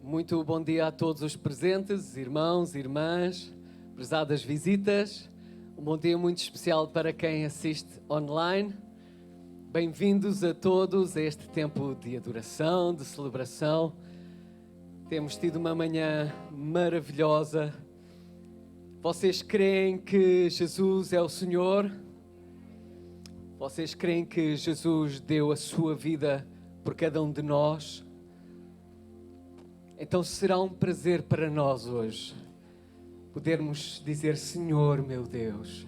Muito bom dia a todos os presentes, irmãos, irmãs, prezadas visitas. Um bom dia muito especial para quem assiste online. Bem-vindos a todos a este tempo de adoração, de celebração. Temos tido uma manhã maravilhosa. Vocês creem que Jesus é o Senhor? Vocês creem que Jesus deu a sua vida por cada um de nós? Então será um prazer para nós hoje podermos dizer: Senhor meu Deus,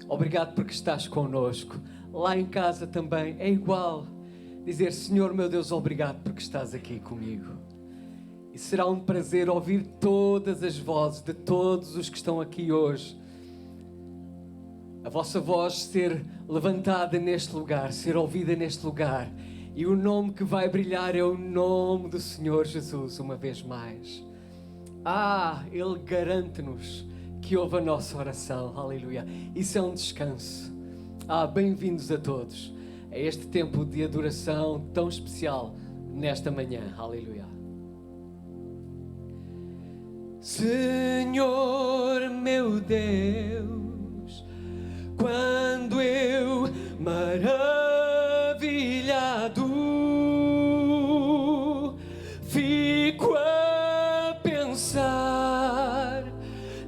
obrigado porque estás connosco. Lá em casa também é igual, dizer: Senhor meu Deus, obrigado porque estás aqui comigo. E será um prazer ouvir todas as vozes de todos os que estão aqui hoje. A vossa voz ser levantada neste lugar, ser ouvida neste lugar. E o nome que vai brilhar é o nome do Senhor Jesus, uma vez mais. Ele garante-nos que ouve a nossa oração. Aleluia. Isso é um descanso. Bem-vindos a todos a este tempo de adoração tão especial nesta manhã. Aleluia. Senhor meu Deus, quando eu maravilhado fico a pensar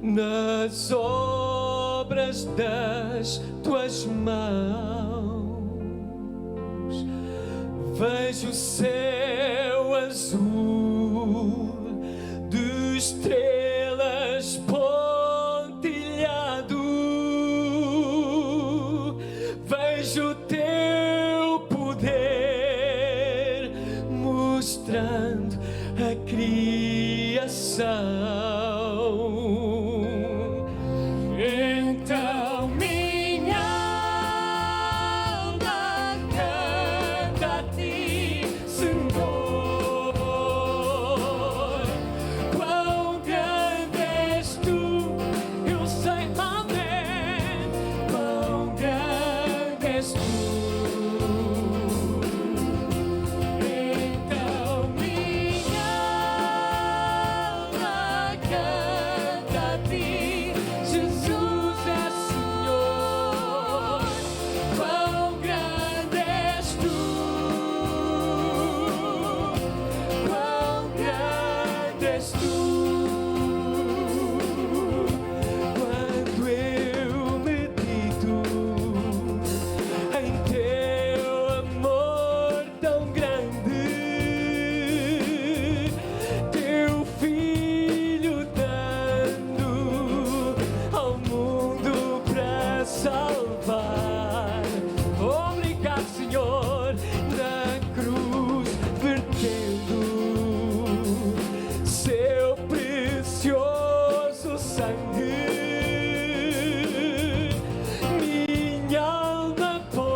nas obras das tuas mãos, vejo o céu azul de estrelas pontilhado, vejo o teu poder mostrando a criação. Então minha alma canta a ti, Senhor. Quão grande és tu, eu sei, amém. Quão grande és tu. Então minha alma canta a ti, Jesus é Senhor. Quão grande és tu, quão grande és tu. Quando eu medito em teu amor tão grande, teu filho dando ao mundo para salvar. Obrigado, Senhor, na cruz vertendo seu precioso sangue. Minha alma pode,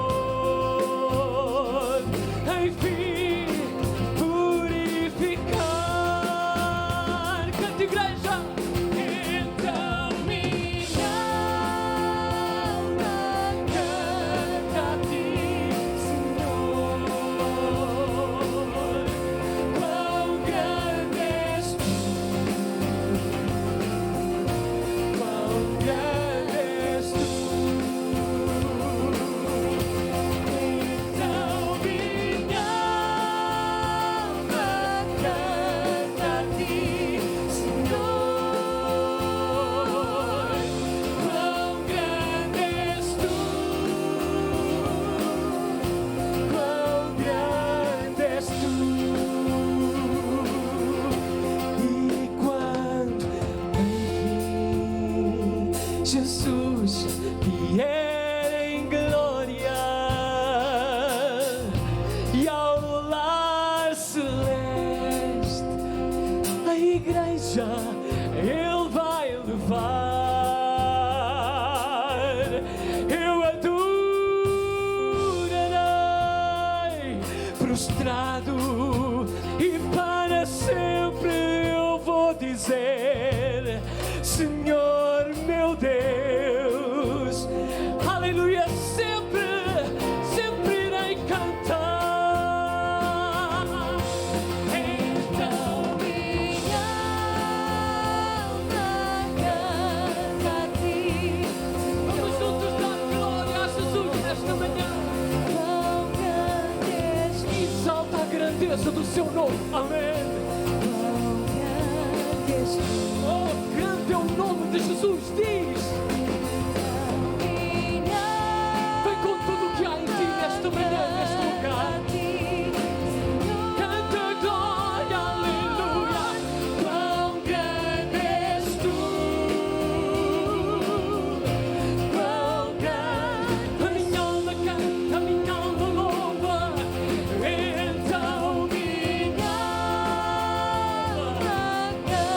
enfim, purificar. Canta, igreja! Então minha alma canta a ti, Senhor. Quão grande és tu, quão grande és tu. Então minha alma canta a ti, Senhor. Quão grande és tu, quão grande és tu. E quando enfim Jesus vier em glória e ao lar celeste a igreja Ele vai levar, eu adorarei prostrado e para sempre eu vou dizer: Senhor meu Deus, aleluia, sempre força do seu nome. Amém. Oh, grande é o nome de Jesus. Diz. Vem com tudo o que há em ti nesta manhã, neste lugar. Canta glória, aleluia. Quão grande és tu. Quão grande. A minha alma canta, a minha alma louva. Então minha alma canta.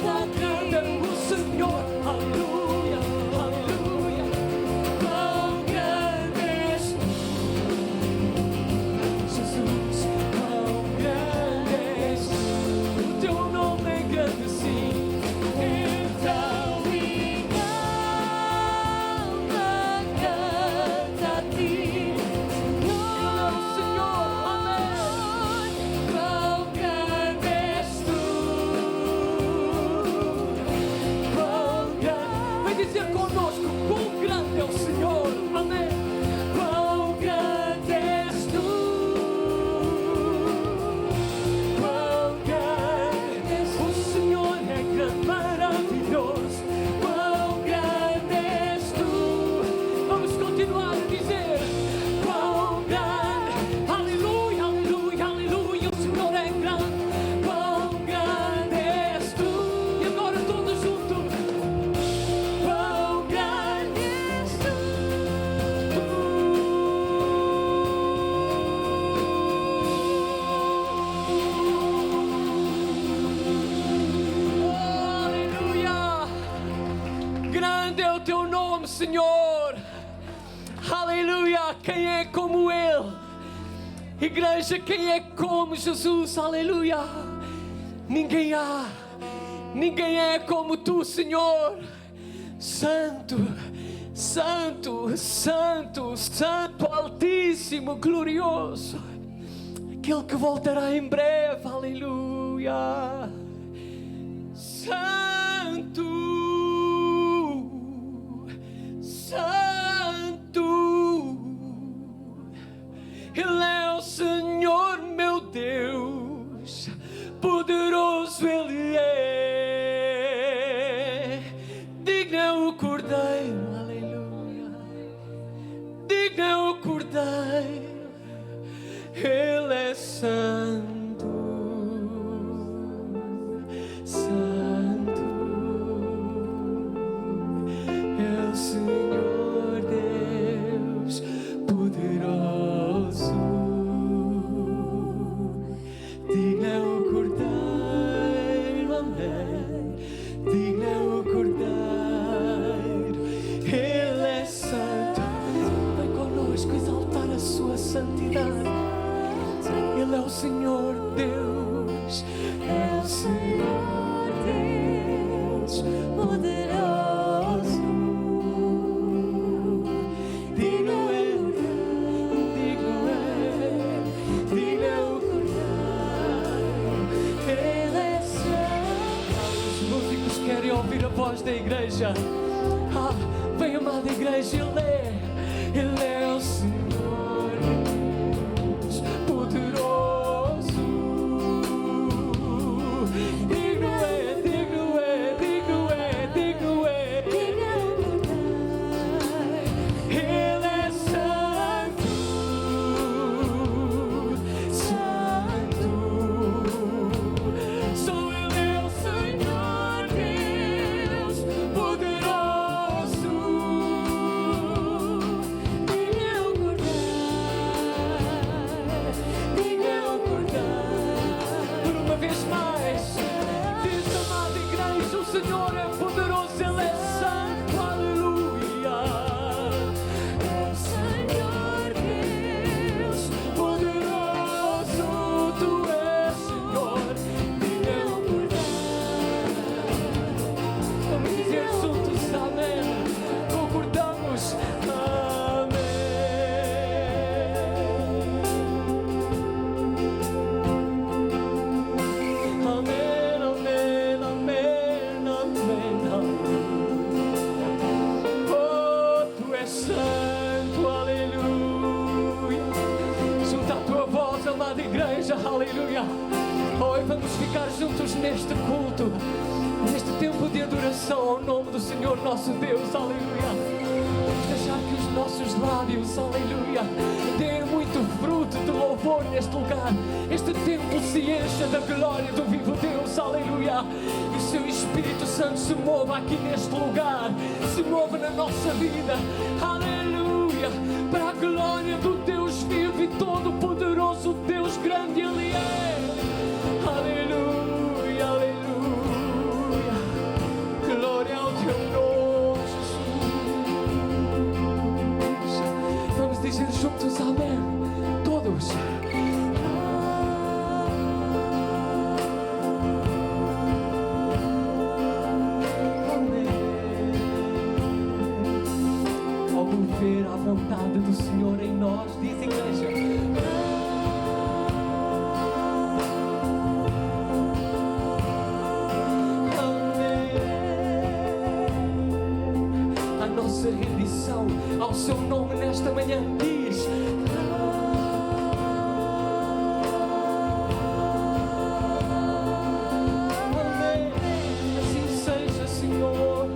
Quão grande é o Senhor. Aleluia, aleluia. Quão grande és tu. Jesus, quão grande és tu. O teu nome é grande, sim. Então minha alma canta a ti. Ele é o Senhor, amém. Quão grande és tu. Quão grande. Vem dizer conosco, quão grande é o Senhor, amém. Quão grande és tu. Quão grande és tu. O Senhor é grande, maravilhoso. Quão grande és tu. Vamos continuar a dizer. Quão grande. Aleluia, aleluia, aleluia. O Senhor é grande. Quão grande és tu. E agora todos juntos. Quão grande és tu. Aleluia! Grande é o teu nome, Senhor. Aleluia! Quem é como Ele? Igreja, quem é como Jesus? Aleluia! Ninguém há. Ninguém é como tu, Senhor. Santo, Santo, Santo, Santo, Altíssimo, Glorioso. Aquele que voltará em breve. Aleluia! Santo, Santo, Ele é o Senhor, meu Deus, poderoso Ele é. Digno é o Cordeiro, aleluia. Digno é o Cordeiro, Ele é santo. Santo é o Senhor Deus poderoso. Digno é o Cordeiro, amém. Digno é o Cordeiro, Ele é santo. Vem conosco exaltar a sua santidade. Ele é o Senhor Deus, é o Senhor Deus poderoso. Digno é, digno é, digno é o Cordeiro, Ele é santo. Os músicos querem ouvir a voz da igreja. Vem, amada igreja, Ele é o Senhor Deus poderoso. Digno é, digno é, digno é, digno é. Ele é santo, santo. Só Ele é o Senhor Deus poderoso. Digno é o Cordeiro. ficar juntos neste culto, neste tempo de adoração ao nome do Senhor nosso Deus, aleluia. Vamos deixar que os nossos lábios, aleluia, deem muito fruto de louvor neste lugar. Este templo se encha da glória do vivo Deus, aleluia. E o seu Espírito Santo se mova aqui neste lugar, se mova na nossa vida, aleluia, para a glória do Deus vivo e todo-poderoso, Deus grande Ele é. Aleluia, aleluia, glória ao teu nome, Jesus. Vamos dizer juntos amém, todos. Ao mover a vontade do Senhor em nós, diz igreja. Nossa rendição ao seu nome nesta manhã diz: amém. Assim seja, Senhor.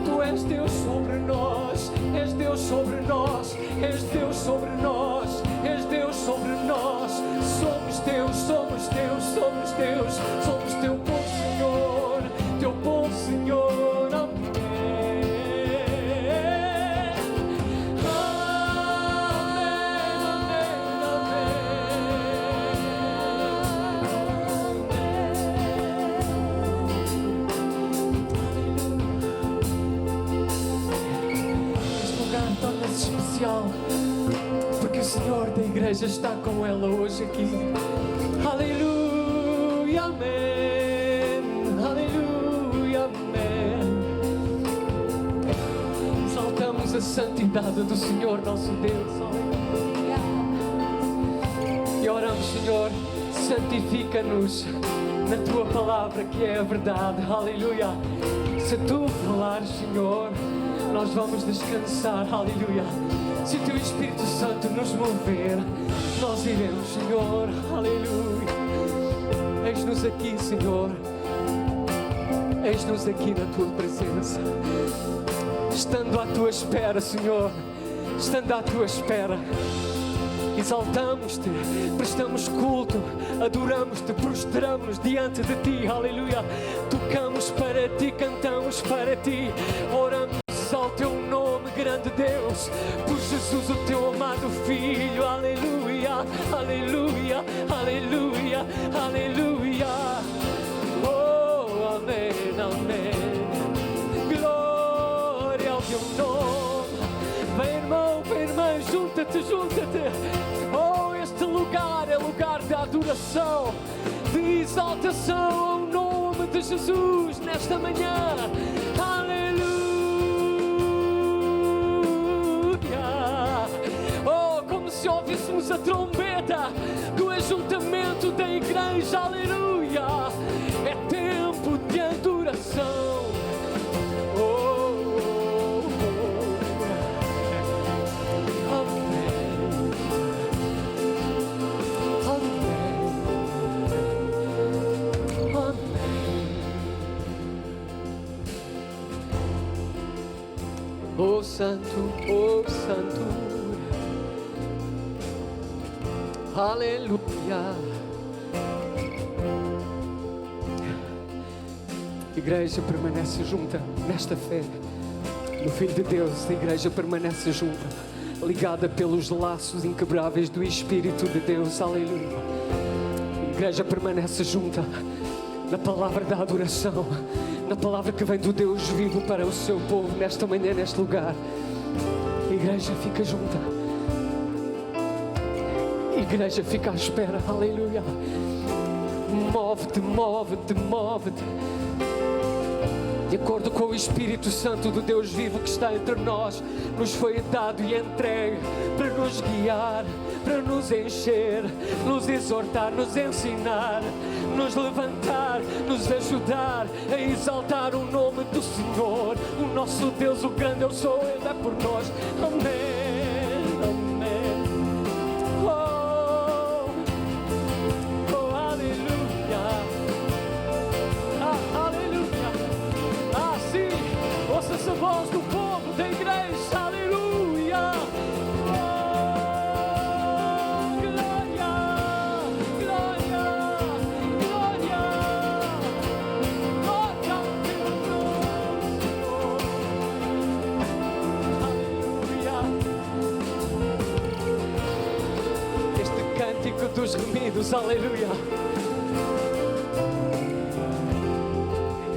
Tu és Deus sobre nós, és Deus sobre nós, és Deus sobre nós, és Deus sobre nós. Somos Deus, somos Deus, somos Deus, somos teu povo, Senhor, teu povo, Senhor. Porque o Senhor da igreja está com ela hoje aqui. Aleluia, amém. Aleluia, amém. Exaltamos a santidade do Senhor nosso Deus. Aleluia. E oramos, Senhor, santifica-nos na tua palavra que é a verdade. Aleluia. Se tu falares, Senhor, nós vamos descansar, aleluia. Se o teu Espírito Santo nos mover, nós iremos, Senhor, aleluia. Eis-nos aqui, Senhor, eis-nos aqui na tua presença, estando à tua espera, Senhor, estando à tua espera. Exaltamos-te, prestamos culto, adoramos-te, prostramos-nos diante de ti, aleluia. Tocamos para ti, cantamos para ti, oramos ao teu nome, grande Deus, por Jesus, o teu amado Filho, aleluia, aleluia, aleluia, aleluia. Oh, amém, amém. Glória ao teu nome. Vem, irmão, vem, irmã, junta-te, junta-te. Oh, este lugar é lugar de adoração, de exaltação ao nome de Jesus nesta manhã. Aleluia. Se ouvíssemos a trombeta do ajuntamento da igreja, aleluia, é tempo de adoração. Oh, oh, oh. Amém. Amém. Amém. Oh Santo, oh Santo. Aleluia. A igreja permanece junta nesta fé no Filho de Deus. A igreja permanece junta, ligada pelos laços inquebráveis do Espírito de Deus. Aleluia. A igreja permanece junta na palavra da adoração, na palavra que vem do Deus vivo para o seu povo nesta manhã, neste lugar. A igreja fica junta. Igreja, fica à espera, aleluia. Move-te, move-te, move-te. De acordo com o Espírito Santo do Deus vivo que está entre nós, nos foi dado e entregue para nos guiar, para nos encher, nos exortar, nos ensinar, nos levantar, nos ajudar a exaltar o nome do Senhor. O nosso Deus, o grande eu sou, Ele é por nós. Amém. dos remidos, aleluia.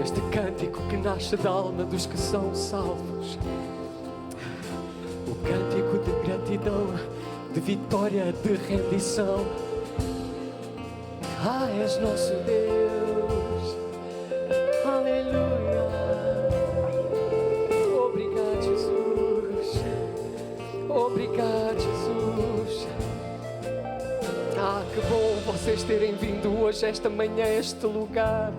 Este cântico que nasce da alma dos que são salvos, o cântico de gratidão, de vitória, de rendição. És nosso Deus, aleluia. Obrigado, Jesus. Obrigado, Jesus. Que bom vocês terem vindo hoje, esta manhã, a este lugar.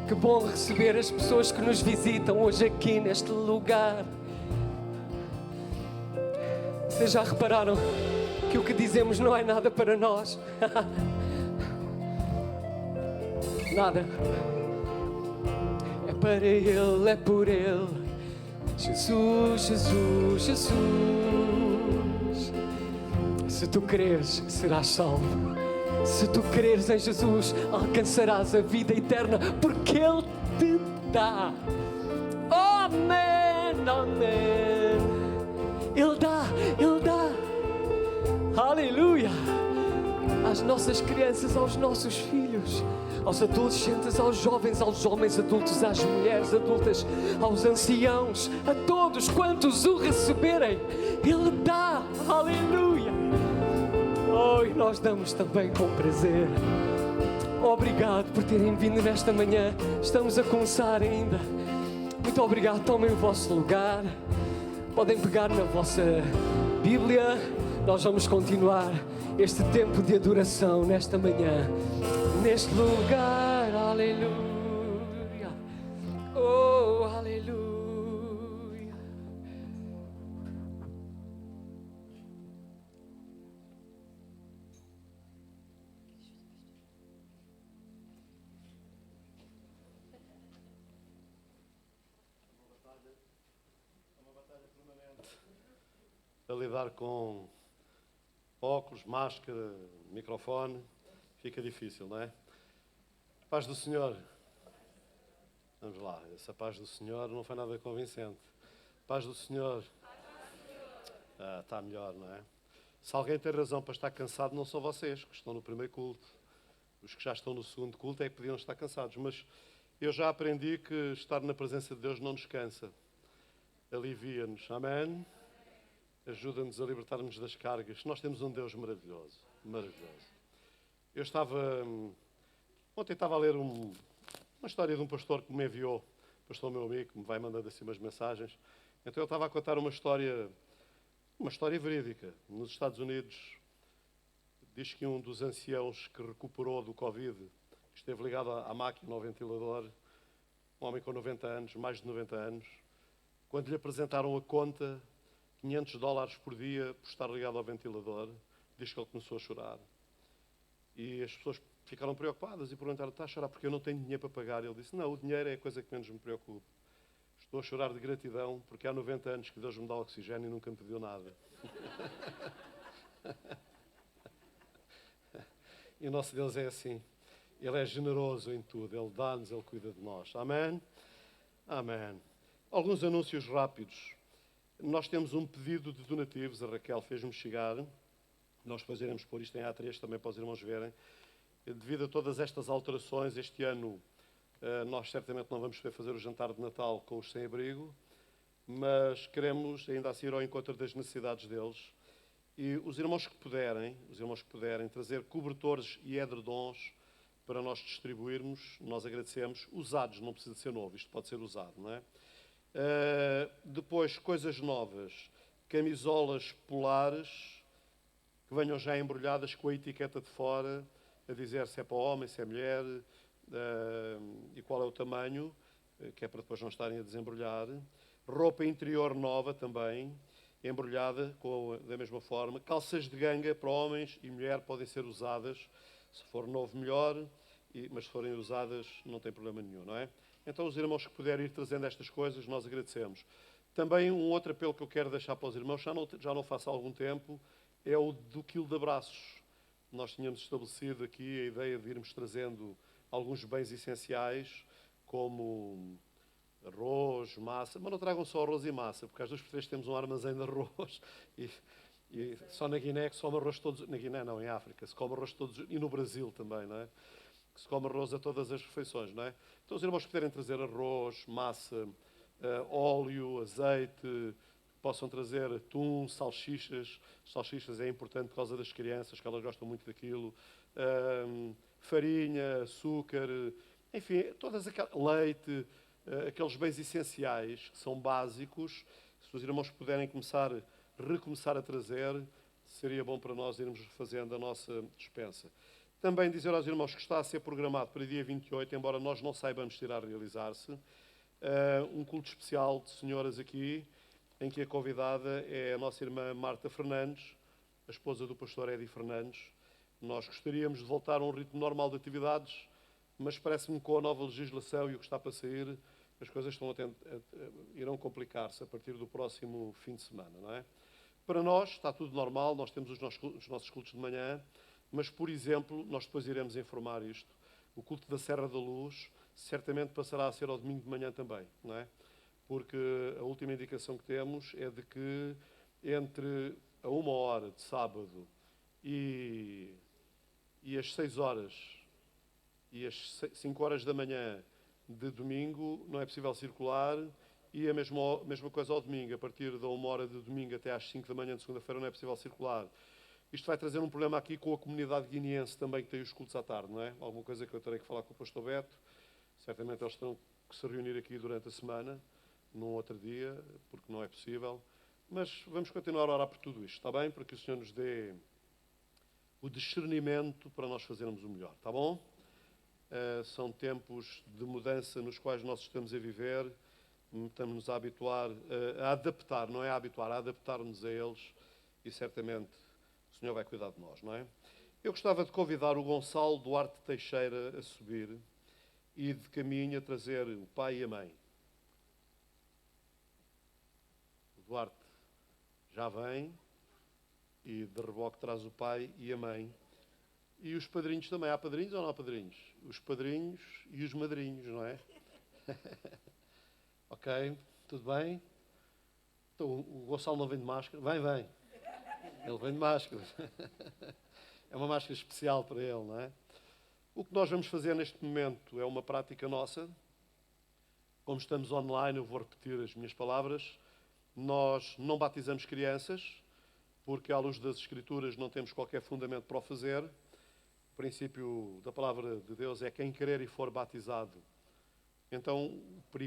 Que bom receber as pessoas que nos visitam hoje aqui neste lugar. Vocês já repararam que o que dizemos não é nada para nós? Nada. É para Ele, é por Ele. Jesus, Jesus, Jesus. Se tu creres, serás salvo. Se tu creres em Jesus, alcançarás a vida eterna, porque Ele te dá. Amém, amém. Ele dá, Ele dá. Aleluia. Às nossas crianças, aos nossos filhos, aos adolescentes, aos jovens, aos homens adultos, às mulheres adultas, aos anciãos, a todos quantos o receberem, Ele dá. Aleluia. Oh, e nós damos também com prazer. Obrigado por terem vindo nesta manhã. Estamos a começar ainda. Muito obrigado. Tomem o vosso lugar. Podem pegar na vossa Bíblia. Nós vamos continuar este tempo de adoração nesta manhã, neste lugar. Aleluia. Oh, aleluia. A lidar com óculos, máscara, microfone, fica difícil, não é? Paz do Senhor. Vamos lá, essa paz do Senhor não foi nada convincente. Paz do Senhor. Está melhor, não é? Se alguém tem razão para estar cansado, não são vocês que estão no primeiro culto. Os que já estão no segundo culto é que podiam estar cansados. Mas eu já aprendi que estar na presença de Deus não nos cansa. Alivia-nos. Amém? Ajuda-nos a libertar-nos das cargas. Nós temos um Deus maravilhoso, maravilhoso. Eu ontem estava a ler uma história de um pastor que me enviou, pastor meu amigo, que me vai mandando assim umas mensagens. Então eu estava a contar uma história verídica. Nos Estados Unidos, diz que um dos anciãos que recuperou do Covid, que esteve ligado à máquina, ao ventilador, um homem com 90 anos, mais de 90 anos, quando lhe apresentaram a conta, $500 por dia por estar ligado ao ventilador, diz que ele começou a chorar. E as pessoas ficaram preocupadas e perguntaram: está a chorar porque eu não tenho dinheiro para pagar? Ele disse: não, o dinheiro é a coisa que menos me preocupa. Estou a chorar de gratidão porque há 90 anos que Deus me dá oxigênio e nunca me pediu nada. E o nosso Deus é assim. Ele é generoso em tudo. Ele dá-nos, Ele cuida de nós. Amém? Amém. Alguns anúncios rápidos. Nós temos um pedido de donativos, a Raquel fez-me chegar, nós depois iremos pôr isto em A3 também para os irmãos verem. Devido a todas estas alterações, este ano nós certamente não vamos poder fazer o jantar de Natal com os sem-abrigo, mas queremos ainda assim ir ao encontro das necessidades deles. E os irmãos que puderem trazer cobertores e edredons para nós distribuirmos, nós agradecemos. Usados, não precisa ser novo, isto pode ser usado, não é? Depois, coisas novas, camisolas polares que venham já embrulhadas com a etiqueta de fora, a dizer se é para homem, se é mulher e qual é o tamanho, que é para depois não estarem a desembrulhar. Roupa interior nova também, embrulhada da mesma forma. Calças de ganga para homens e mulher podem ser usadas, se for novo melhor, mas se forem usadas não tem problema nenhum, não é? Então, os irmãos que puderem ir trazendo estas coisas, nós agradecemos. Também um outro apelo que eu quero deixar para os irmãos, já não faço há algum tempo, é o do quilo de abraços. Nós tínhamos estabelecido aqui a ideia de irmos trazendo alguns bens essenciais, como arroz, massa, mas não tragam só arroz e massa, porque às vezes temos um armazém de arroz E só na Guiné que se come arroz todos... Na Guiné não, em África. Se come arroz todos... E no Brasil também, não é? Que se come arroz a todas as refeições, não é? Então os irmãos puderem trazer arroz, massa, óleo, azeite, possam trazer atum, salsichas. Salsichas é importante por causa das crianças, que elas gostam muito daquilo. Farinha, açúcar, enfim, todas aquelas... Leite, aqueles bens essenciais que são básicos. Se os irmãos puderem recomeçar a trazer, seria bom para nós irmos fazendo a nossa despensa. Também dizer aos irmãos que está a ser programado para dia 28, embora nós não saibamos se irá realizar-se, um culto especial de senhoras aqui, em que a convidada é a nossa irmã Marta Fernandes, a esposa do pastor Edi Fernandes. Nós gostaríamos de voltar a um ritmo normal de atividades, mas parece-me que com a nova legislação e o que está para sair, as coisas irão complicar-se a partir do próximo fim de semana, não é? Para nós está tudo normal, nós temos os nossos cultos de manhã, mas, por exemplo, nós depois iremos informar isto. O culto da Serra da Luz certamente passará a ser ao domingo de manhã também, não é? Porque a última indicação que temos é de que entre a 1h de sábado e as 6h e as 5h da manhã de domingo não é possível circular, e a mesma coisa ao domingo. A partir da 1h de domingo até às 5 da manhã de segunda-feira não é possível circular. Isto vai trazer um problema aqui com a comunidade guineense também, que tem os cultos à tarde, não é? Alguma coisa que eu terei que falar com o pastor Beto. Certamente eles terão que se reunir aqui durante a semana, num outro dia, porque não é possível. Mas vamos continuar a orar por tudo isto, está bem? Para que o Senhor nos dê o discernimento para nós fazermos o melhor, está bom? São tempos de mudança nos quais nós estamos a viver, estamos-nos a habituar, a adaptar, não é a habituar, a adaptar-nos a eles, e certamente o Senhor vai cuidar de nós, não é? Eu gostava de convidar o Gonçalo Duarte Teixeira a subir e de caminho a trazer o pai e a mãe. O Duarte já vem e de reboque traz o pai e a mãe. E os padrinhos também. Há padrinhos ou não há padrinhos? Os padrinhos e os madrinhos, não é? Ok, tudo bem? Então, o Gonçalo não vem de máscara? Vem. Ele vem de máscara. É uma máscara especial para ele, não é? O que nós vamos fazer neste momento é uma prática nossa. Como estamos online, eu vou repetir as minhas palavras. Nós não batizamos crianças, porque à luz das Escrituras não temos qualquer fundamento para o fazer. O princípio da palavra de Deus é quem crer e for batizado. Então,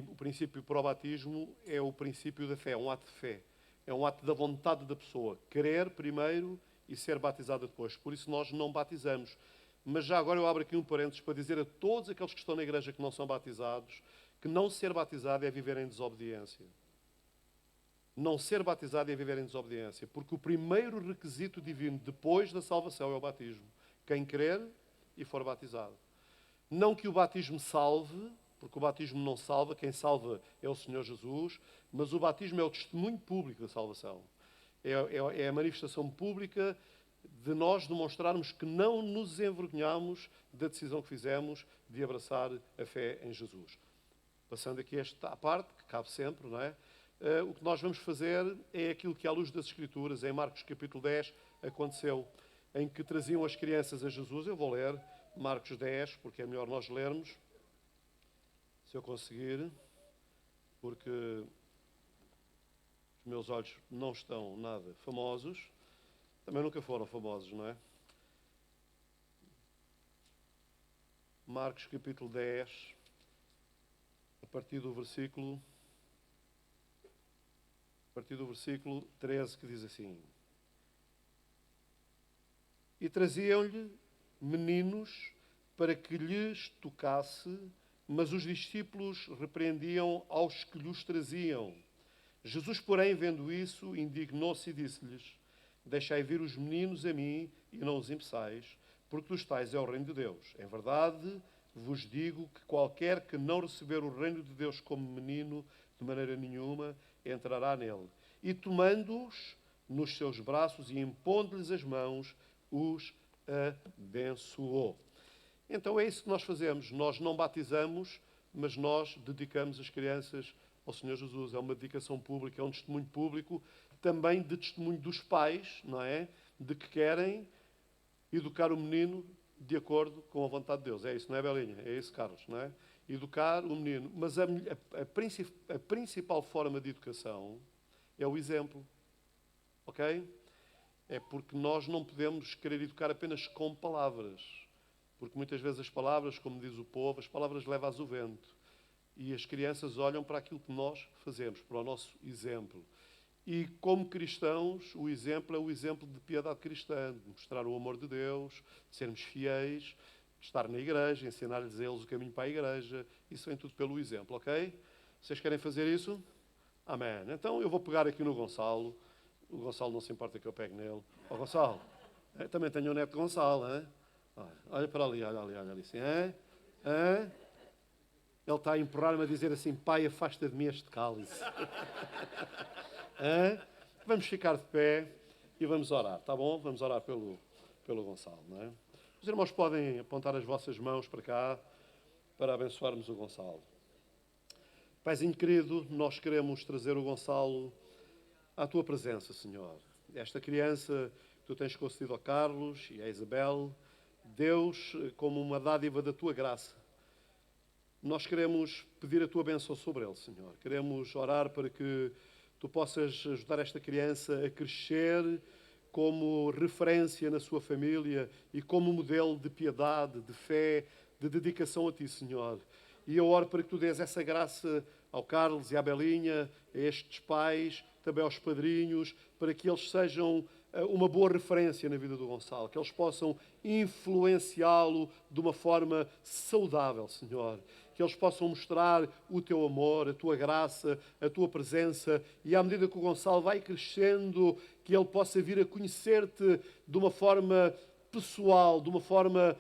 o princípio para o batismo é o princípio da fé, é um ato de fé. É um ato da vontade da pessoa. Crer primeiro e ser batizado depois. Por isso nós não batizamos. Mas já agora eu abro aqui um parênteses para dizer a todos aqueles que estão na igreja que não são batizados, que não ser batizado é viver em desobediência. Não ser batizado é viver em desobediência. Porque o primeiro requisito divino depois da salvação é o batismo. Quem crer e for batizado. Não que o batismo salve, porque o batismo não salva, quem salva é o Senhor Jesus, mas o batismo é o testemunho público da salvação. É a manifestação pública de nós demonstrarmos que não nos envergonhamos da decisão que fizemos de abraçar a fé em Jesus. Passando aqui esta parte, que cabe sempre, não é? O que nós vamos fazer é aquilo que, à luz das Escrituras, em Marcos capítulo 10, aconteceu, em que traziam as crianças a Jesus. Eu vou ler Marcos 10, porque é melhor nós lermos, se eu conseguir, porque os meus olhos não estão nada famosos. Também nunca foram famosos, não é? Marcos capítulo 10, a partir do versículo 13, que diz assim: E traziam-lhe meninos para que lhes tocasse, mas os discípulos repreendiam aos que lhes traziam. Jesus, porém, vendo isso, indignou-se e disse-lhes: Deixai vir os meninos a mim e não os impeçais, porque dos tais é o reino de Deus. Em verdade, vos digo que qualquer que não receber o reino de Deus como menino, de maneira nenhuma entrará nele. E tomando-os nos seus braços e impondo-lhes as mãos, os abençoou. Então é isso que nós fazemos. Nós não batizamos, mas nós dedicamos as crianças ao Senhor Jesus. É uma dedicação pública, é um testemunho público também de testemunho dos pais, não é? De que querem educar o menino de acordo com a vontade de Deus. É isso, não é, Belinha? É isso, Carlos, não é? Educar o menino. Mas a principal forma de educação é o exemplo. Ok? É porque nós não podemos querer educar apenas com palavras. Porque muitas vezes as palavras, como diz o povo, as palavras levam-as o vento. E as crianças olham para aquilo que nós fazemos, para o nosso exemplo. E como cristãos, o exemplo é o exemplo de piedade cristã, de mostrar o amor de Deus, de sermos fiéis, de estar na igreja, ensinar-lhes a eles o caminho para a igreja. Isso vem tudo pelo exemplo, ok? Vocês querem fazer isso? Amém. Então eu vou pegar aqui no Gonçalo. O Gonçalo não se importa que eu pegue nele. Ó Gonçalo, também tenho um neto Gonçalo, hein? Olha para ali, olha ali, olha ali. Assim, hein? Hein? Ele está a empurrar-me a dizer assim, pai, afasta de mim este cálice. Vamos ficar de pé e vamos orar, tá bom? Vamos orar pelo Gonçalo, não é? Os irmãos podem apontar as vossas mãos para cá para abençoarmos o Gonçalo. Paizinho querido, nós queremos trazer o Gonçalo à tua presença, Senhor. Esta criança que tu tens concedido ao Carlos e à Isabel, Deus, como uma dádiva da tua graça, nós queremos pedir a tua bênção sobre ele, Senhor. Queremos orar para que tu possas ajudar esta criança a crescer como referência na sua família e como modelo de piedade, de fé, de dedicação a ti, Senhor. E eu oro para que tu dês essa graça ao Carlos e à Belinha, a estes pais, também aos padrinhos, para que eles sejam uma boa referência na vida do Gonçalo, que eles possam influenciá-lo de uma forma saudável, Senhor. Que eles possam mostrar o teu amor, a tua graça, a tua presença, e à medida que o Gonçalo vai crescendo, que ele possa vir a conhecer-te de uma forma pessoal, de uma forma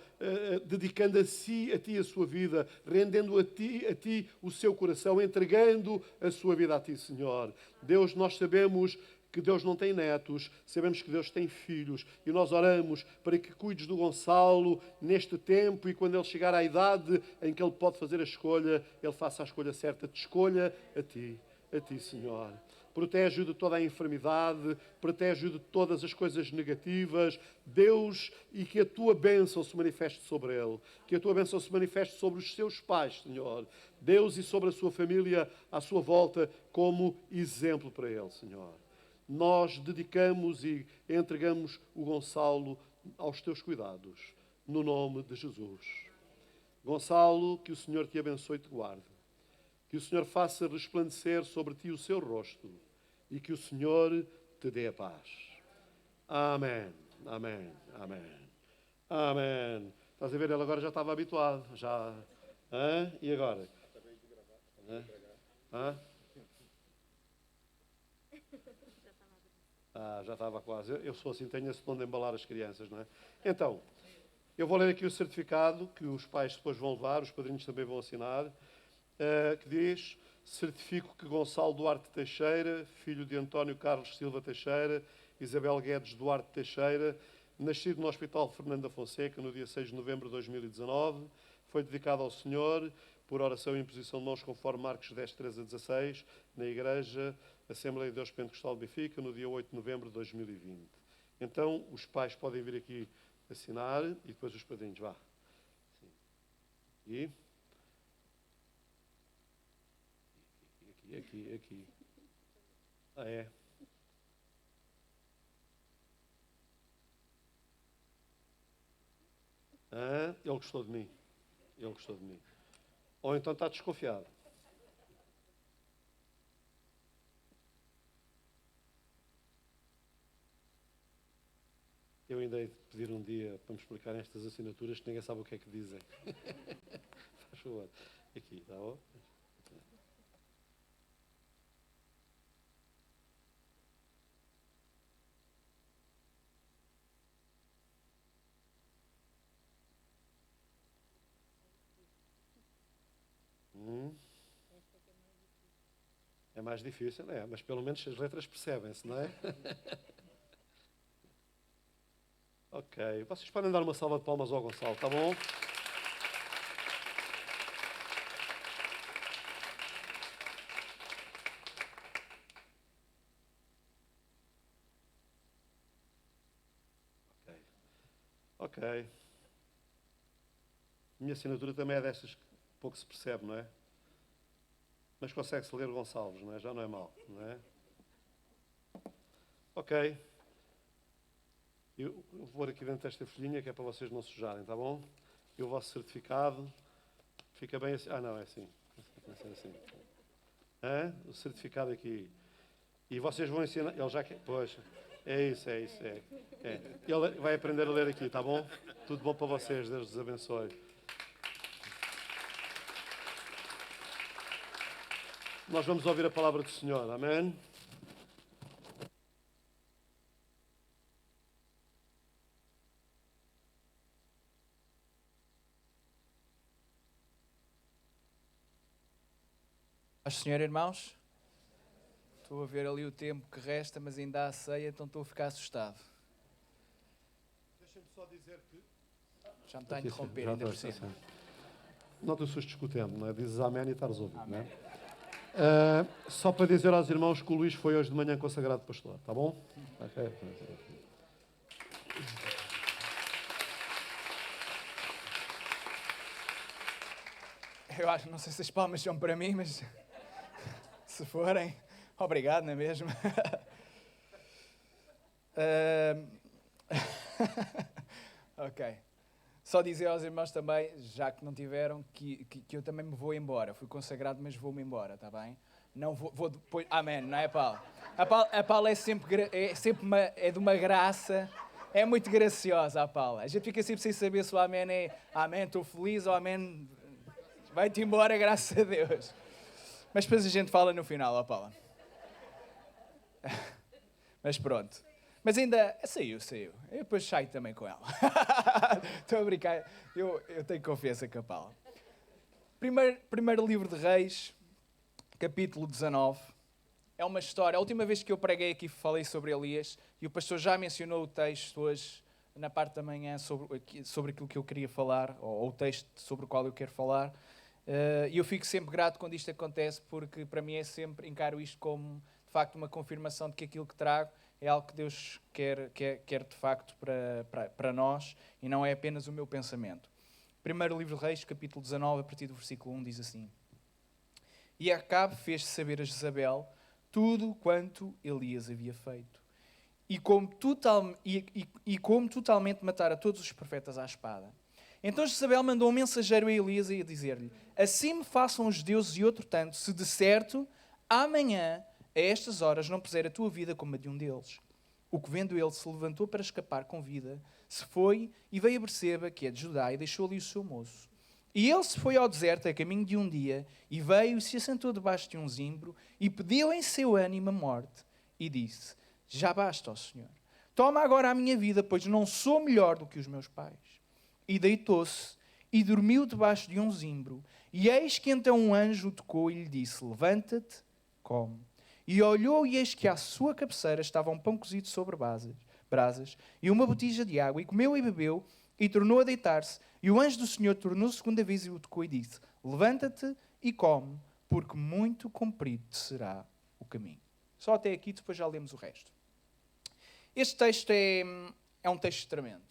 dedicando a ti a sua vida, rendendo a ti o seu coração, entregando a sua vida a ti, Senhor. Deus, nós sabemos que Deus não tem netos, sabemos que Deus tem filhos, e nós oramos para que cuides do Gonçalo neste tempo, e quando ele chegar à idade em que ele pode fazer a escolha, ele faça a escolha certa, te escolha a ti, Senhor. Protege-o de toda a enfermidade, protege-o de todas as coisas negativas, Deus, e que a tua bênção se manifeste sobre ele, que a tua bênção se manifeste sobre os seus pais, Senhor, Deus, e sobre a sua família à sua volta, como exemplo para ele, Senhor. Nós dedicamos e entregamos o Gonçalo aos teus cuidados, no nome de Jesus. Gonçalo, que o Senhor te abençoe e te guarde. Que o Senhor faça resplandecer sobre ti o seu rosto e que o Senhor te dê a paz. Amém, amém, amém, amém. Estás a ver, ele agora já estava habituado. Já. E agora? Já estava quase. Eu sou assim, tenho esse dom de embalar as crianças, não é? Então, eu vou ler aqui o certificado que os pais depois vão levar, os padrinhos também vão assinar, que diz: certifico que Gonçalo Duarte Teixeira, filho de António Carlos Silva Teixeira, Isabel Guedes Duarte Teixeira, nascido no Hospital Fernando da Fonseca no dia 6 de novembro de 2019, foi dedicado ao Senhor por oração e imposição de mãos conforme Marcos 10, 13 a 16, na Igreja Assembleia de Deus Pentecostal de Benfica, no dia 8 de novembro de 2020. Então, os pais podem vir aqui assinar e depois os padrinhos. Vá. Sim. E... Aqui. É. Ele gostou de mim. Ou então está desconfiado. Eu ainda hei de pedir um dia para me explicarem estas assinaturas que ninguém sabe o que é que dizem. Faz favor. Aqui, está bom? É mais difícil, mas pelo menos as letras percebem-se, não é? Ok, vocês podem dar uma salva de palmas ao Gonçalo, está bom? Ok. Minha assinatura também é destas que pouco se percebe, não é? Mas consegue-se ler Gonçalves, não é? Já não é mau, não é? Ok. Eu vou pôr aqui dentro desta folhinha que é para vocês não sujarem, tá bom? E o vosso certificado fica bem assim. Ah, não, é assim. Tem que ser assim. O certificado aqui. E vocês vão ensinar. Ele já quer. Pois, é isso. Ele vai aprender a ler aqui, tá bom? Tudo bom para vocês, Deus os abençoe. Nós vamos ouvir a palavra do Senhor, amém? Senhor, irmãos, estou a ver ali o tempo que resta, mas ainda há ceia, então estou a ficar assustado. Deixa-me só dizer que... Já me está a interromper, ainda por cima. Não te assustes discutindo, não é? Dizes amém e estás ouvindo, não é? Só para dizer aos irmãos que o Luís foi hoje de manhã consagrado pastor, tá bom? Okay. Eu acho, não sei se as palmas são para mim, mas se forem, obrigado, não é mesmo? Ok. Só dizer aos irmãos também, já que não tiveram, que eu também me vou embora. Fui consagrado, mas vou-me embora, está bem? Não vou depois... Amém, não é, Paulo? A Paula é sempre é de uma graça, é muito graciosa a Paula. A gente fica sempre sem saber se o amém é amém, estou feliz, ou amém, vai-te embora, graças a Deus. Mas depois a gente fala no final, ó Paula. Mas pronto. Mas ainda saiu. Eu depois saio também com ela. Estou a brincar. Eu tenho confiança com a Paula. Primeiro livro de Reis, capítulo 19. É uma história. A última vez que eu preguei aqui falei sobre Elias e o pastor já mencionou o texto hoje, na parte da manhã, sobre aquilo que eu queria falar, ou o texto sobre o qual eu quero falar. E eu fico sempre grato quando isto acontece, porque para mim sempre encaro isto como, de facto, uma confirmação de que aquilo que trago é algo que Deus quer de facto para nós e não é apenas o meu pensamento. Primeiro livro de Reis, capítulo 19, a partir do versículo 1, diz assim: E Acabe fez saber a Jezabel tudo quanto Elias havia feito. E como totalmente matara todos os profetas à espada. Então Jezabel mandou um mensageiro a Elias a dizer-lhe: Assim me façam os deuses e outro tanto, se de certo amanhã, a estas horas, não puser a tua vida como a de um deles. O que vendo ele se levantou para escapar com vida, se foi e veio a Berseba, que é de Judá, e deixou ali o seu moço. E ele se foi ao deserto a caminho de um dia, e veio e se assentou debaixo de um zimbro, e pediu em seu ânimo a morte, e disse: Já basta, ó Senhor, toma agora a minha vida, pois não sou melhor do que os meus pais. E deitou-se, e dormiu debaixo de um zimbro, e eis que então um anjo o tocou e lhe disse: Levanta-te, come. E olhou, e eis que à sua cabeceira estava um pão cozido sobre brasas e uma botija de água, e comeu e bebeu, e tornou a deitar-se. E o anjo do Senhor tornou segunda vez e o tocou e disse: Levanta-te e come, porque muito comprido te será o caminho. Só até aqui, depois já lemos o resto. Este texto é um texto tremendo.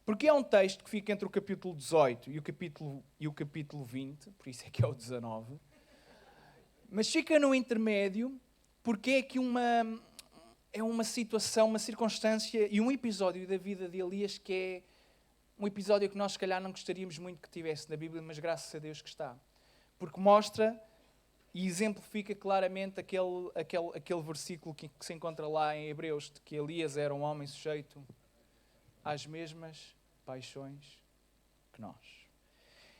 Porque é um texto que fica entre o capítulo 18 e o capítulo 20, por isso é que é o 19. Mas fica no intermédio, porque é aqui uma situação, uma circunstância e um episódio da vida de Elias que é um episódio que nós, se calhar, não gostaríamos muito que tivesse na Bíblia, mas graças a Deus que está. Porque mostra e exemplifica claramente aquele versículo que se encontra lá em Hebreus, de que Elias era um homem sujeito às mesmas paixões que nós.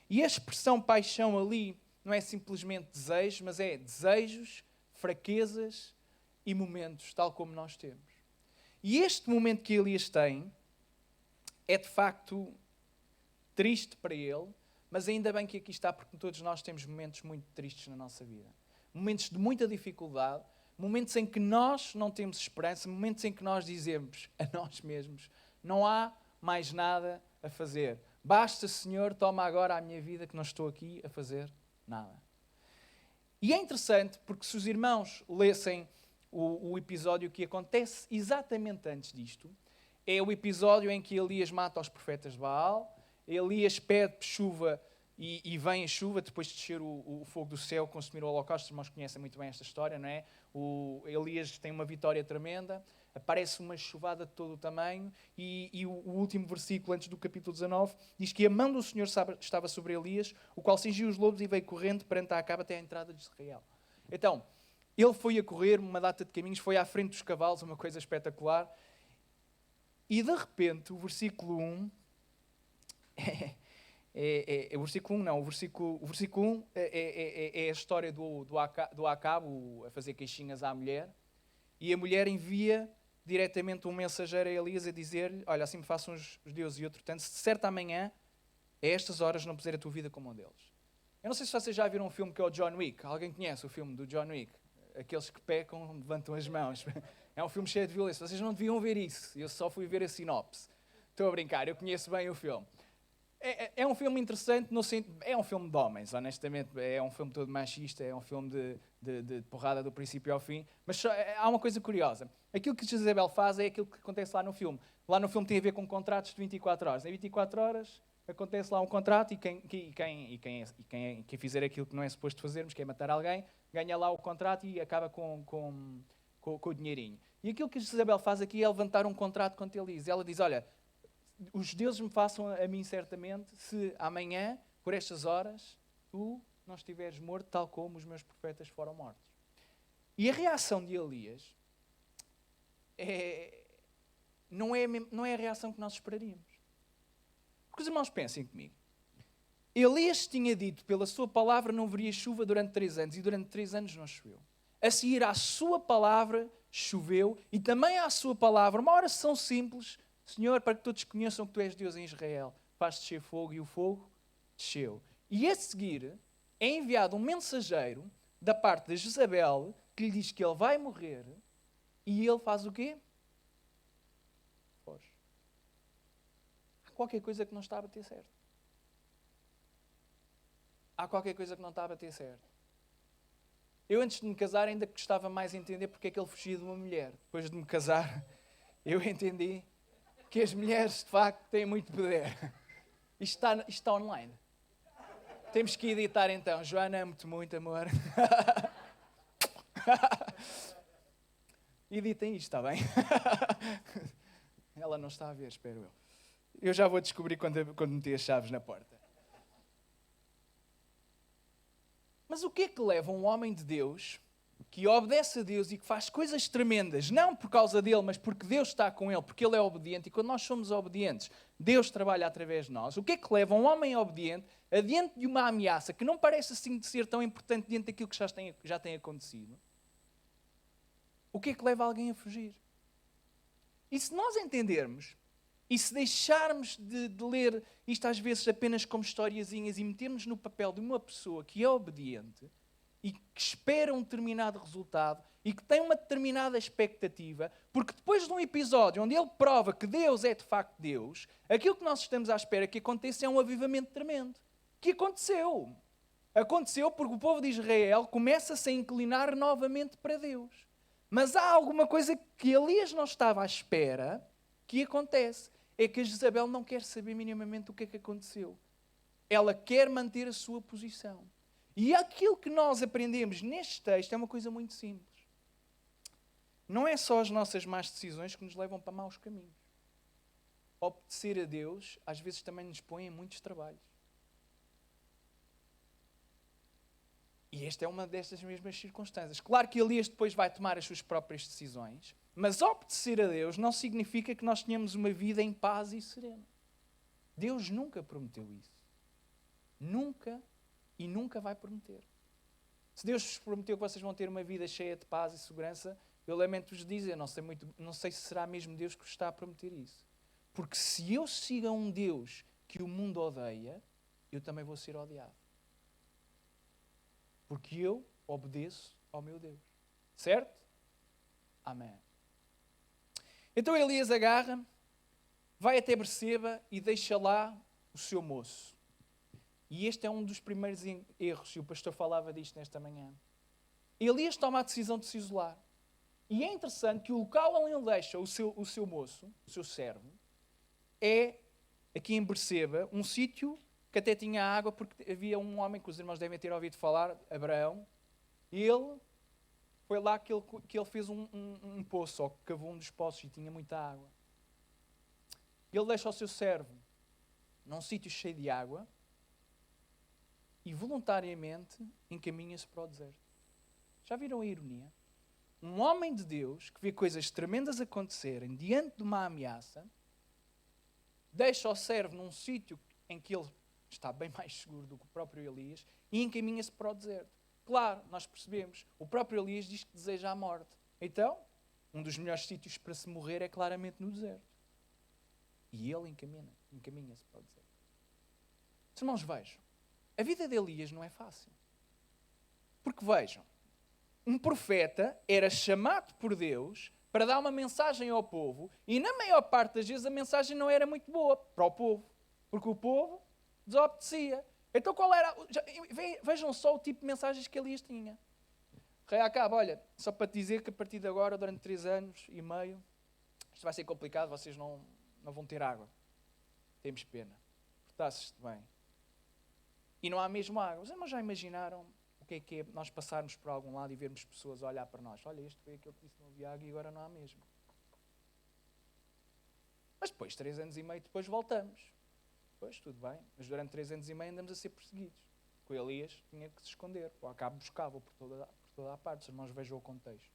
E a expressão paixão ali não é simplesmente desejos, mas é desejos, fraquezas e momentos, tal como nós temos. E este momento que Elias tem é de facto triste para ele, mas ainda bem que aqui está, porque todos nós temos momentos muito tristes na nossa vida. Momentos de muita dificuldade, momentos em que nós não temos esperança, momentos em que nós dizemos a nós mesmos: não há mais nada a fazer. Basta, Senhor, toma agora a minha vida, que não estou aqui a fazer nada. E é interessante, porque se os irmãos lessem o episódio que acontece exatamente antes disto, é o episódio em que Elias mata os profetas de Baal, Elias pede chuva e vem a chuva, depois de descer o fogo do céu, consumir o holocausto. Os irmãos conhecem muito bem esta história, não é? O Elias tem uma vitória tremenda, aparece uma chuvada de todo o tamanho e o último versículo, antes do capítulo 19, diz que a mão do Senhor estava sobre Elias, o qual cingiu os lobos e veio correndo perante a Acabe até à entrada de Israel. Então, ele foi a correr uma data de caminhos, foi à frente dos cavalos, uma coisa espetacular, e de repente o versículo 1... o versículo 1 não, o versículo 1 é a história do Acabe a fazer queixinhas à mulher, e a mulher envia diretamente um mensageiro a Elias a dizer-lhe: olha, assim me façam os deuses e outro tanto, se de certo amanhã, a estas horas, não puser a tua vida como um deles. Eu não sei se vocês já viram um filme que é o John Wick. Alguém conhece o filme do John Wick? Aqueles que pecam levantam as mãos. É um filme cheio de violência. Vocês não deviam ver isso. Eu só fui ver a sinopse. Estou a brincar, eu conheço bem o filme. É um filme interessante, é um filme de homens, honestamente. É um filme todo machista, é um filme de porrada do princípio ao fim. Mas há uma coisa curiosa. Aquilo que Jezabel faz é aquilo que acontece lá no filme. Lá no filme tem a ver com contratos de 24 horas. Em 24 horas acontece lá um contrato e quem fizer aquilo que não é suposto fazermos, que é matar alguém, ganha lá o contrato e acaba com o dinheirinho. E aquilo que Jezabel faz aqui é levantar um contrato contra Elias. Ela diz: olha, os deuses me façam a mim certamente se amanhã, por estas horas, tu não estiveres morto tal como os meus profetas foram mortos. E a reação de Elias não é a reação que nós esperaríamos. Porque os irmãos pensem comigo. Elias tinha dito, pela sua palavra não haveria chuva durante 3 anos, e durante 3 anos não choveu. A seguir à sua palavra choveu, e também à sua palavra, uma oração simples: Senhor, para que todos conheçam que tu és Deus em Israel, faz descer fogo, e o fogo desceu. E a seguir é enviado um mensageiro da parte de Jezabel que lhe diz que ele vai morrer, e ele faz o quê? Foge. Há qualquer coisa que não está a bater certo. Há qualquer coisa que não está a bater certo. Eu, antes de me casar, ainda gostava mais de entender porque é que ele fugia de uma mulher. Depois de me casar, eu entendi que as mulheres, de facto, têm muito poder. Isto está online. Temos que editar então. Joana, amo-te muito, amor. Editem isto, está bem? Ela não está a ver, espero eu. Eu já vou descobrir quando meti as chaves na porta. Mas o que é que leva um homem de Deus, que obedece a Deus e que faz coisas tremendas, não por causa dele, mas porque Deus está com ele, porque ele é obediente, e quando nós somos obedientes, Deus trabalha através de nós. O que é que leva um homem obediente adiante de uma ameaça que não parece assim de ser tão importante diante daquilo que já tem acontecido? O que é que leva alguém a fugir? E se nós entendermos, e se deixarmos de ler isto às vezes apenas como historiazinhas e metermos no papel de uma pessoa que é obediente e que espera um determinado resultado e que tem uma determinada expectativa, porque depois de um episódio onde ele prova que Deus é de facto Deus, aquilo que nós estamos à espera que aconteça é um avivamento tremendo. Que aconteceu? Aconteceu porque o povo de Israel começa-se a inclinar novamente para Deus. Mas há alguma coisa que Elias não estava à espera que acontece. É que a Jezabel não quer saber minimamente o que é que aconteceu. Ela quer manter a sua posição. E aquilo que nós aprendemos neste texto é uma coisa muito simples. Não é só as nossas más decisões que nos levam para maus caminhos. Obedecer a Deus, às vezes, também nos põe em muitos trabalhos. E esta é uma destas mesmas circunstâncias. Claro que Elias depois vai tomar as suas próprias decisões, mas obedecer a Deus não significa que nós tenhamos uma vida em paz e serena. Deus nunca prometeu isso. Nunca e nunca vai prometer. Se Deus vos prometeu que vocês vão ter uma vida cheia de paz e segurança, eu lamento-vos dizer, não sei se será mesmo Deus que vos está a prometer isso. Porque se eu sigo a um Deus que o mundo odeia, eu também vou ser odiado. Porque eu obedeço ao meu Deus. Certo? Amém. Então Elias agarra, vai até Berseba e deixa lá o seu moço. E este é um dos primeiros erros, e o pastor falava disto nesta manhã. Elias toma a decisão de se isolar. E é interessante que o local onde ele deixa o seu moço, o seu servo, é, aqui em Berseba, um sítio que até tinha água, porque havia um homem que os irmãos devem ter ouvido falar, Abraão, e ele foi lá que ele fez um poço, ou que cavou um dos poços e tinha muita água. Ele deixa o seu servo num sítio cheio de água e voluntariamente encaminha-se para o deserto. Já viram a ironia? Um homem de Deus que vê coisas tremendas acontecerem diante de uma ameaça, deixa o servo num sítio em que ele está bem mais seguro do que o próprio Elias e encaminha-se para o deserto. Claro, nós percebemos, o próprio Elias diz que deseja a morte. Então, um dos melhores sítios para se morrer é claramente no deserto. E ele encaminha-se para o deserto. Os irmãos, vejam, a vida de Elias não é fácil. Porque vejam, um profeta era chamado por Deus para dar uma mensagem ao povo e na maior parte das vezes a mensagem não era muito boa para o povo. Porque o povo desobedecia. Então qual era... Vejam só o tipo de mensagens que Elias tinha. Rei Acabe, olha, só para te dizer que a partir de agora, durante 3 anos e meio, isto vai ser complicado, vocês não vão ter água. Temos pena. Portasse-te bem. E não há mesmo água. Os irmãos já imaginaram o que é nós passarmos por algum lado e vermos pessoas a olhar para nós? Olha, este foi aquele que disse que não havia água e agora não há mesmo. Mas depois, 3 anos e meio depois, voltamos. Pois, tudo bem. Mas durante 3 anos e meio andamos a ser perseguidos. Com Elias tinha que se esconder. O Acabe buscava por toda a parte. Os irmãos vejam o contexto.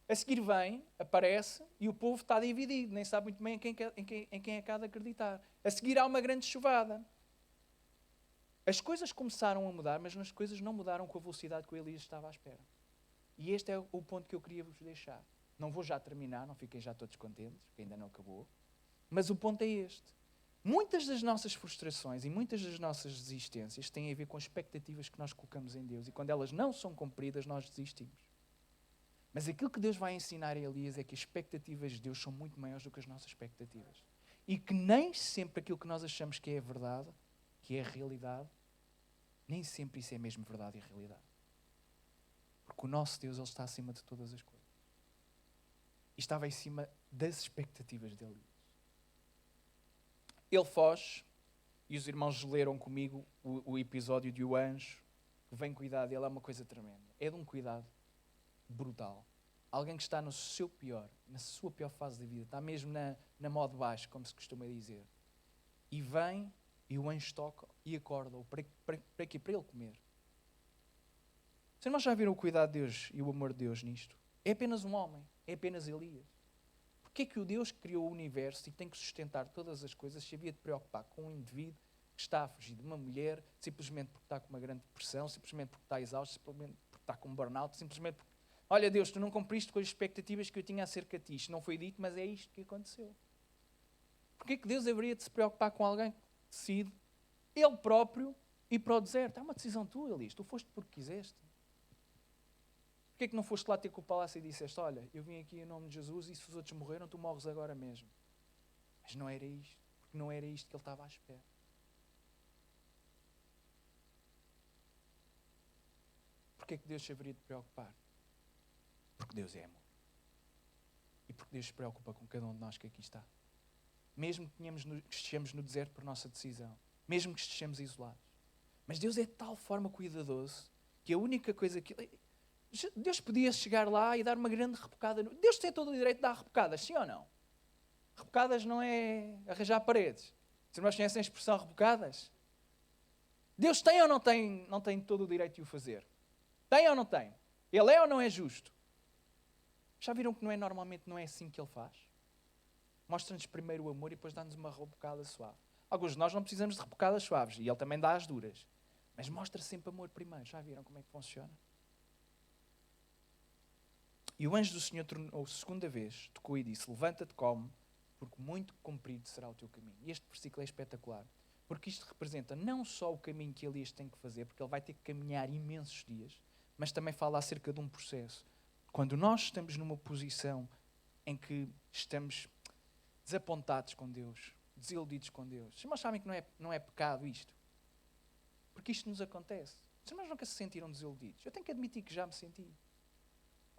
A seguir vem, aparece e o povo está dividido. Nem sabe muito bem em quem é que há de acreditar. A seguir há uma grande chuvada. As coisas começaram a mudar, mas as coisas não mudaram com a velocidade que o Elias estava à espera. E este é o ponto que eu queria vos deixar. Não vou já terminar, não fiquem já todos contentes, porque ainda não acabou. Mas o ponto é este. Muitas das nossas frustrações e muitas das nossas desistências têm a ver com as expectativas que nós colocamos em Deus. E quando elas não são cumpridas, nós desistimos. Mas aquilo que Deus vai ensinar a Elias é que as expectativas de Deus são muito maiores do que as nossas expectativas. E que nem sempre aquilo que nós achamos que é a verdade, que é a realidade, nem sempre isso é mesmo verdade e realidade. Porque o nosso Deus, Ele está acima de todas as coisas. E estava em cima das expectativas dele. Ele foge, e os irmãos leram comigo o episódio de O Anjo, que vem cuidar dele, é uma coisa tremenda. É de um cuidado brutal. Alguém que está no seu pior, na sua pior fase da vida, está mesmo na modo baixo, como se costuma dizer. E vem, e o anjo toca e acorda-o. Para quê? Para ele comer. Os irmãos já viram o cuidado de Deus e o amor de Deus nisto? É apenas um homem, é apenas Elias. Porquê é que o Deus que criou o universo e tem que sustentar todas as coisas se havia de preocupar com um indivíduo que está a fugir de uma mulher simplesmente porque está com uma grande depressão, simplesmente porque está exausto, simplesmente porque está com um burnout, simplesmente porque, olha Deus, tu não cumpriste com as expectativas que eu tinha acerca de ti. Isto não foi dito, mas é isto que aconteceu. Porquê é que Deus haveria de se preocupar com alguém que decide, ele próprio, ir para o deserto? É uma decisão tua, Elias. Tu foste porque quiseste. Porquê é que não foste lá ter com o palácio e disseste, olha, eu vim aqui em nome de Jesus e se os outros morreram, tu morres agora mesmo. Mas não era isto. Porque não era isto que ele estava à espera. Porquê é que Deus se haveria de preocupar? Porque Deus é amor. E porque Deus se preocupa com cada um de nós que aqui está. Mesmo que estejamos no deserto por nossa decisão. Mesmo que estejamos isolados. Mas Deus é de tal forma cuidadoso que a única coisa que... Deus podia chegar lá e dar uma grande rebocada. Deus tem todo o direito de dar rebocadas, sim ou não? Rebocadas não é arranjar paredes. Os irmãos conhecem a expressão rebocadas? Deus tem ou não tem todo o direito de o fazer? Tem ou não tem? Ele é ou não é justo? Já viram que normalmente não é assim que Ele faz? Mostra-nos primeiro o amor e depois dá-nos uma rebocada suave. Alguns de nós não precisamos de rebocadas suaves e Ele também dá as duras. Mas mostra sempre amor primeiro. Já viram como é que funciona? E o anjo do Senhor tornou-se segunda vez, tocou e disse, levanta-te, come, porque muito comprido será o teu caminho. E este versículo é espetacular, porque isto representa não só o caminho que Elias tem que fazer, porque ele vai ter que caminhar imensos dias, mas também fala acerca de um processo. Quando nós estamos numa posição em que estamos desapontados com Deus, desiludidos com Deus, os irmãos sabem que não é pecado isto? Porque isto nos acontece. Os irmãos nunca se sentiram desiludidos. Eu tenho que admitir que já me senti.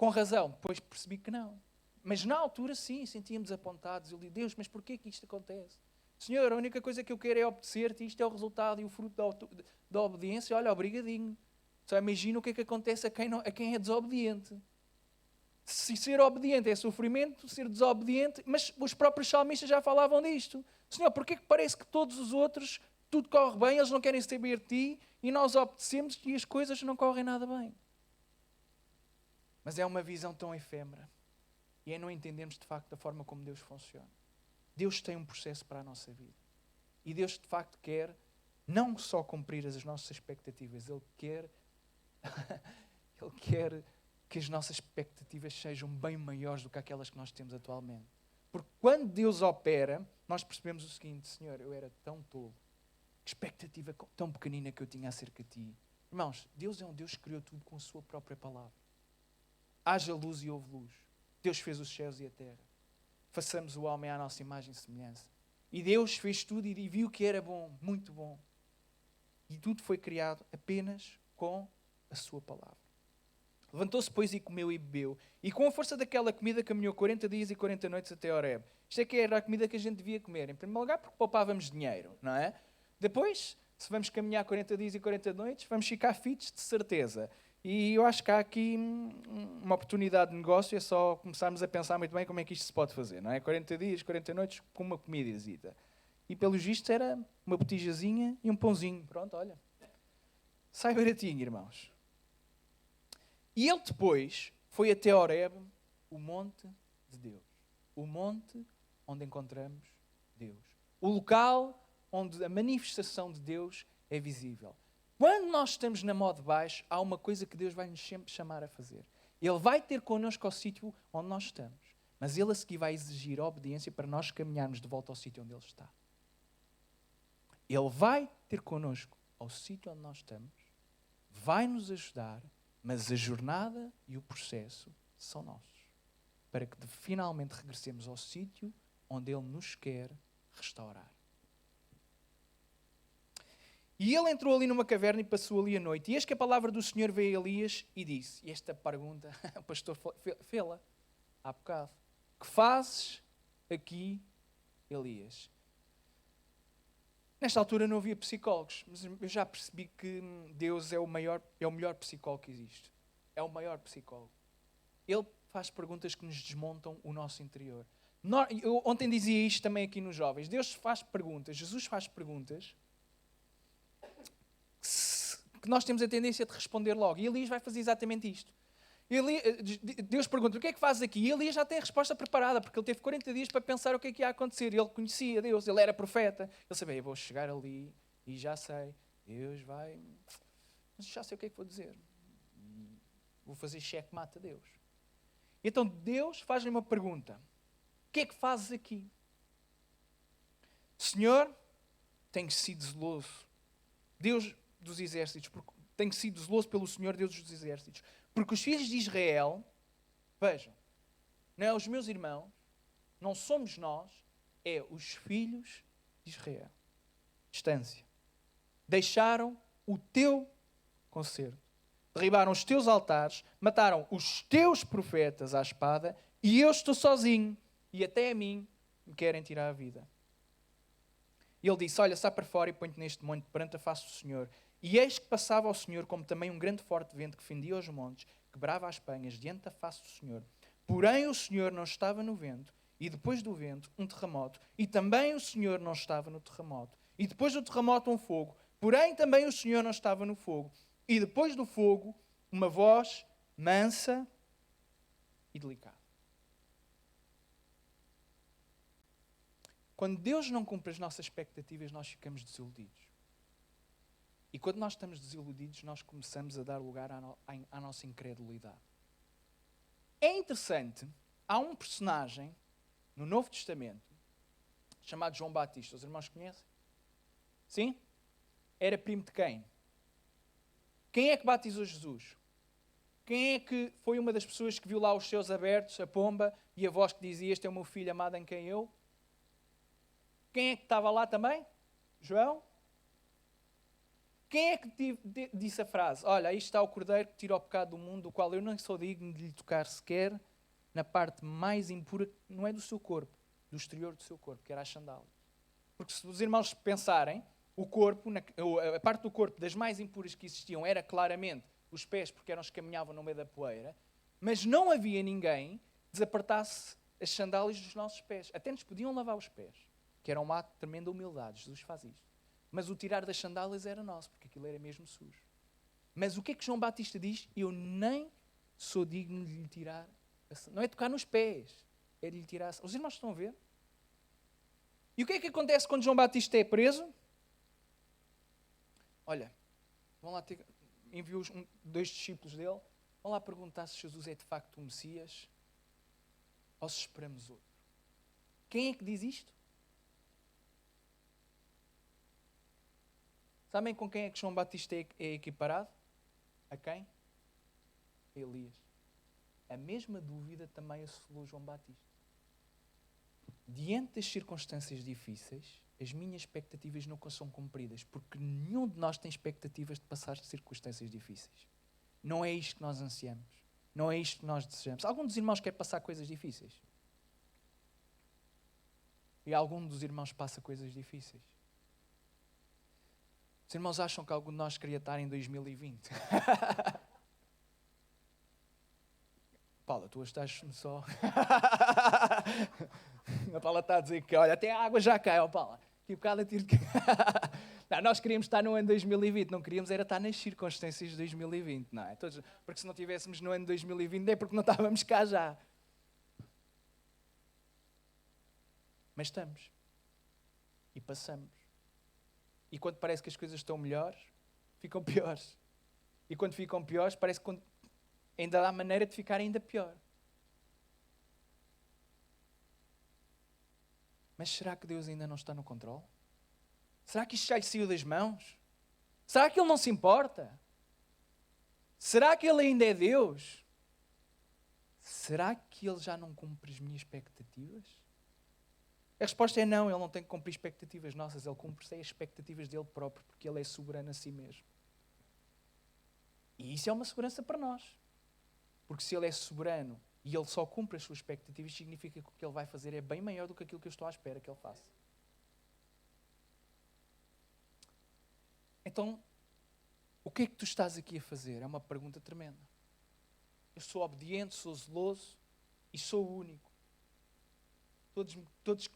Com razão. Depois percebi que não. Mas na altura, sim, sentia-me desapontados. Eu disse, Deus, mas porquê que isto acontece? Senhor, a única coisa que eu quero é obedecer-te. Isto é o resultado e o fruto da obediência. Olha, obrigadinho. Só imagina o que é que acontece a quem é desobediente. Se ser obediente é sofrimento, ser desobediente... Mas os próprios salmistas já falavam disto. Senhor, porquê que parece que todos os outros, tudo corre bem, eles não querem saber de ti, e nós obedecemos e as coisas não correm nada bem? Mas é uma visão tão efêmera. E é não entendermos de facto a forma como Deus funciona. Deus tem um processo para a nossa vida. E Deus de facto quer não só cumprir as nossas expectativas, Ele quer que as nossas expectativas sejam bem maiores do que aquelas que nós temos atualmente. Porque quando Deus opera, nós percebemos o seguinte: Senhor, eu era tão tolo, que expectativa tão pequenina que eu tinha acerca de Ti. Irmãos, Deus é um Deus que criou tudo com a Sua própria palavra. Haja luz e houve luz. Deus fez os céus e a terra. Façamos o homem à nossa imagem e semelhança. E Deus fez tudo e viu que era bom, muito bom. E tudo foi criado apenas com a Sua palavra. Levantou-se, pois, e comeu e bebeu. E com a força daquela comida caminhou 40 dias e 40 noites até Horebe. Isto é que era a comida que a gente devia comer. Em primeiro lugar, porque poupávamos dinheiro, não é? Depois, se vamos caminhar 40 dias e 40 noites, vamos ficar fitos de certeza. E eu acho que há aqui uma oportunidade de negócio, é só começarmos a pensar muito bem como é que isto se pode fazer, não é? 40 dias, 40 noites com uma comidazita. E pelos vistos era uma botijazinha e um pãozinho. Pronto, olha. Sai baratinho, irmãos. E ele depois foi até Horebe, o monte de Deus. O monte onde encontramos Deus. O local onde a manifestação de Deus é visível. Quando nós estamos na mão de baixo, há uma coisa que Deus vai nos sempre chamar a fazer. Ele vai ter connosco ao sítio onde nós estamos. Mas Ele a seguir vai exigir a obediência para nós caminharmos de volta ao sítio onde Ele está. Ele vai ter connosco ao sítio onde nós estamos, vai nos ajudar, mas a jornada e o processo são nossos. Para que finalmente regressemos ao sítio onde Ele nos quer restaurar. E ele entrou ali numa caverna e passou ali a noite. E eis que a palavra do Senhor veio a Elias e disse, e esta pergunta, o pastor fê-la há bocado: que fazes aqui, Elias? Nesta altura não havia psicólogos, mas eu já percebi que Deus é o melhor psicólogo que existe. É o maior psicólogo. Ele faz perguntas que nos desmontam o nosso interior. Eu ontem dizia isto também aqui nos jovens. Deus faz perguntas, Jesus faz perguntas que nós temos a tendência de responder logo. E Elias vai fazer exatamente isto. Deus pergunta, o que é que fazes aqui? E Elias já tem a resposta preparada, porque ele teve 40 dias para pensar o que é que ia acontecer. Ele conhecia Deus, ele era profeta. Ele sabia, eu vou chegar ali e já sei, Deus vai... Mas já sei o que é que vou dizer. Vou fazer cheque-mate a Deus. Então Deus faz-lhe uma pergunta. O que é que fazes aqui? Senhor, tenho sido zeloso. Deus dos exércitos, porque tenho sido zeloso pelo Senhor, Deus dos exércitos. Porque os filhos de Israel, vejam, não é os meus irmãos, não somos nós, é os filhos de Israel. Distância. Deixaram o teu concerto. Derribaram os teus altares, mataram os teus profetas à espada, e eu estou sozinho, e até a mim me querem tirar a vida. E ele disse, olha, sai para fora e põe-te neste monte perante a face do Senhor. E eis que passava ao Senhor como também um grande forte vento que fendia os montes, quebrava as penhas diante da face do Senhor. Porém o Senhor não estava no vento, e depois do vento um terremoto. E também o Senhor não estava no terremoto. E depois do terremoto um fogo. Porém também o Senhor não estava no fogo. E depois do fogo uma voz mansa e delicada. Quando Deus não cumpre as nossas expectativas, nós ficamos desiludidos. E quando nós estamos desiludidos, nós começamos a dar lugar à nossa incredulidade. É interessante, há um personagem no Novo Testamento chamado João Batista. Os irmãos conhecem? Sim? Era primo de quem? Quem é que batizou Jesus? Quem é que foi uma das pessoas que viu lá os céus abertos, a pomba, e a voz que dizia, este é o meu filho amado em quem eu? Quem é que estava lá também? João? Quem é que disse a frase? Olha, aí está o cordeiro que tira o pecado do mundo, do qual eu não sou digno de lhe tocar sequer na parte mais impura, não é do seu corpo, do exterior do seu corpo, que era a sandália. Porque se os irmãos pensarem, o corpo, a parte do corpo das mais impuras que existiam era claramente os pés, porque eram os que caminhavam no meio da poeira, mas não havia ninguém que desapertasse as sandálias dos nossos pés. Até nos podiam lavar os pés, que era um ato de tremenda humildade. Jesus faz isto. Mas o tirar das sandálias era nosso, porque aquilo era mesmo sujo. Mas o que é que João Batista diz? Eu nem sou digno de lhe tirar. Não é tocar nos pés, é de lhe tirar. Os irmãos estão a ver? E o que é que acontece quando João Batista é preso? Olha, vão lá enviou 2 discípulos dele, vão lá perguntar se Jesus é de facto o Messias ou se esperamos outro. Quem é que diz isto? Sabem com quem é que João Batista é equiparado? A quem? A Elias. A mesma dúvida também assolou João Batista. Diante das circunstâncias difíceis, as minhas expectativas nunca são cumpridas, porque nenhum de nós tem expectativas de passar circunstâncias difíceis. Não é isto que nós ansiamos. Não é isto que nós desejamos. Algum dos irmãos quer passar coisas difíceis? E algum dos irmãos passa coisas difíceis? Os irmãos acham que algum de nós queria estar em 2020? Paula, tu estás-me só... A Paula está a dizer que, olha, até a água já cai, ó Paula. Que bocado a tiro de... Não, nós queríamos estar no ano 2020, não queríamos era estar nas circunstâncias de 2020, não é? Porque se não estivéssemos no ano 2020 é porque não estávamos cá já. Mas estamos. E passamos. E quando parece que as coisas estão melhores, ficam piores. E quando ficam piores, parece que ainda há maneira de ficar ainda pior. Mas será que Deus ainda não está no controle? Será que isto já lhe saiu das mãos? Será que Ele não se importa? Será que Ele ainda é Deus? Será que Ele já não cumpre as minhas expectativas? A resposta é não, Ele não tem que cumprir expectativas nossas, Ele cumpre as expectativas dEle próprio, porque Ele é soberano a si mesmo. E isso é uma segurança para nós. Porque se Ele é soberano e Ele só cumpre as suas expectativas, significa que o que Ele vai fazer é bem maior do que aquilo que eu estou à espera que Ele faça. Então, o que é que tu estás aqui a fazer? É uma pergunta tremenda. Eu sou obediente, sou zeloso e sou o único.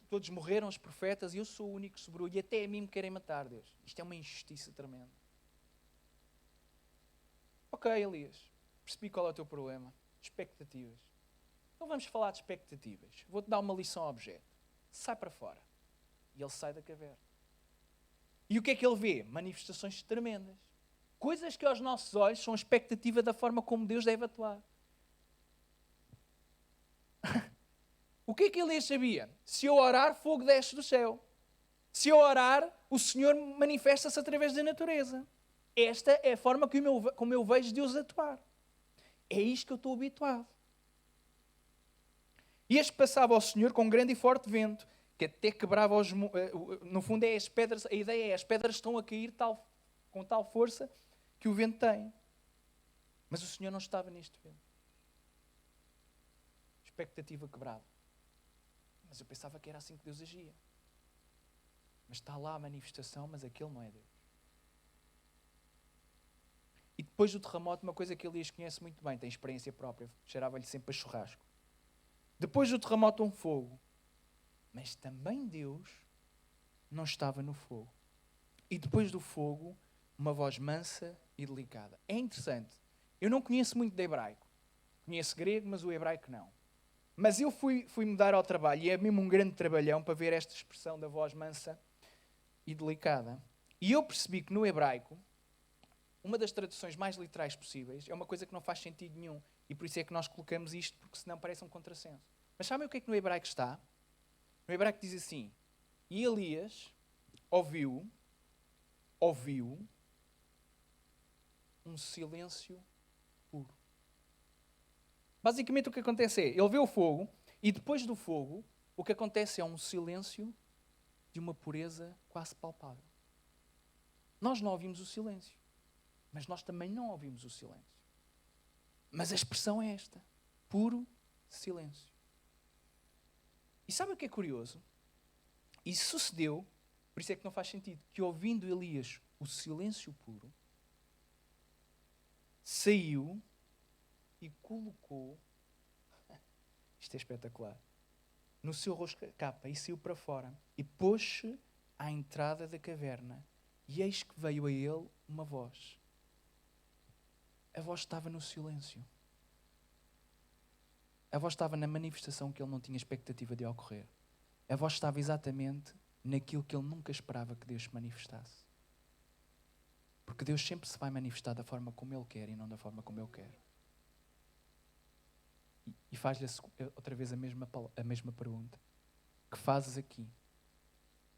Todos morreram os profetas e eu sou o único que sobrou. E até a mim me querem matar, Deus. Isto é uma injustiça tremenda. Ok, Elias, percebi qual é o teu problema. Expectativas. Então vamos falar de expectativas. Vou-te dar uma lição ao objeto. Sai para fora. E ele sai da caverna. E o que é que ele vê? Manifestações tremendas. Coisas que aos nossos olhos são a expectativa da forma como Deus deve atuar. O que é que Elias sabia? Se eu orar, fogo desce do céu. Se eu orar, o Senhor manifesta-se através da natureza. Esta é a forma como eu vejo Deus atuar. É isto que eu estou habituado. E este passava ao Senhor com um grande e forte vento, que até quebrava os... No fundo, é as pedras, a ideia é as pedras estão a cair com tal força que o vento tem. Mas o Senhor não estava neste vento. Expectativa quebrada. Mas eu pensava que era assim que Deus agia. Mas está lá a manifestação, mas aquele não é Deus. E depois do terremoto, uma coisa que Elias conhece muito bem, tem experiência própria, cheirava-lhe sempre a churrasco. Depois do terremoto, um fogo. Mas também Deus não estava no fogo. E depois do fogo, uma voz mansa e delicada. É interessante. Eu não conheço muito de hebraico. Conheço grego, mas o hebraico não. Mas eu fui-me dar ao trabalho, e é mesmo um grande trabalhão para ver esta expressão da voz mansa e delicada. E eu percebi que no hebraico, uma das traduções mais literais possíveis é uma coisa que não faz sentido nenhum. E por isso é que nós colocamos isto, porque senão parece um contrassenso. Mas sabem o que é que no hebraico está? No hebraico diz assim: e Elias ouviu um silêncio puro. Basicamente o que acontece é, ele vê o fogo, e depois do fogo, o que acontece é um silêncio de uma pureza quase palpável. Nós não ouvimos o silêncio, mas nós também não ouvimos o silêncio. Mas a expressão é esta: puro silêncio. E sabe o que é curioso? Isso sucedeu, por isso é que não faz sentido, que ouvindo Elias o silêncio puro, saiu e colocou, isto é espetacular, no seu rosto a capa e saiu para fora e pôs-se à entrada da caverna. E eis que veio a ele uma voz. A voz estava no silêncio. A voz estava na manifestação que ele não tinha expectativa de ocorrer. A voz estava exatamente naquilo que ele nunca esperava que Deus se manifestasse. Porque Deus sempre se vai manifestar da forma como Ele quer e não da forma como eu quero. E faz-lhe outra vez a mesma pergunta. Que fazes aqui?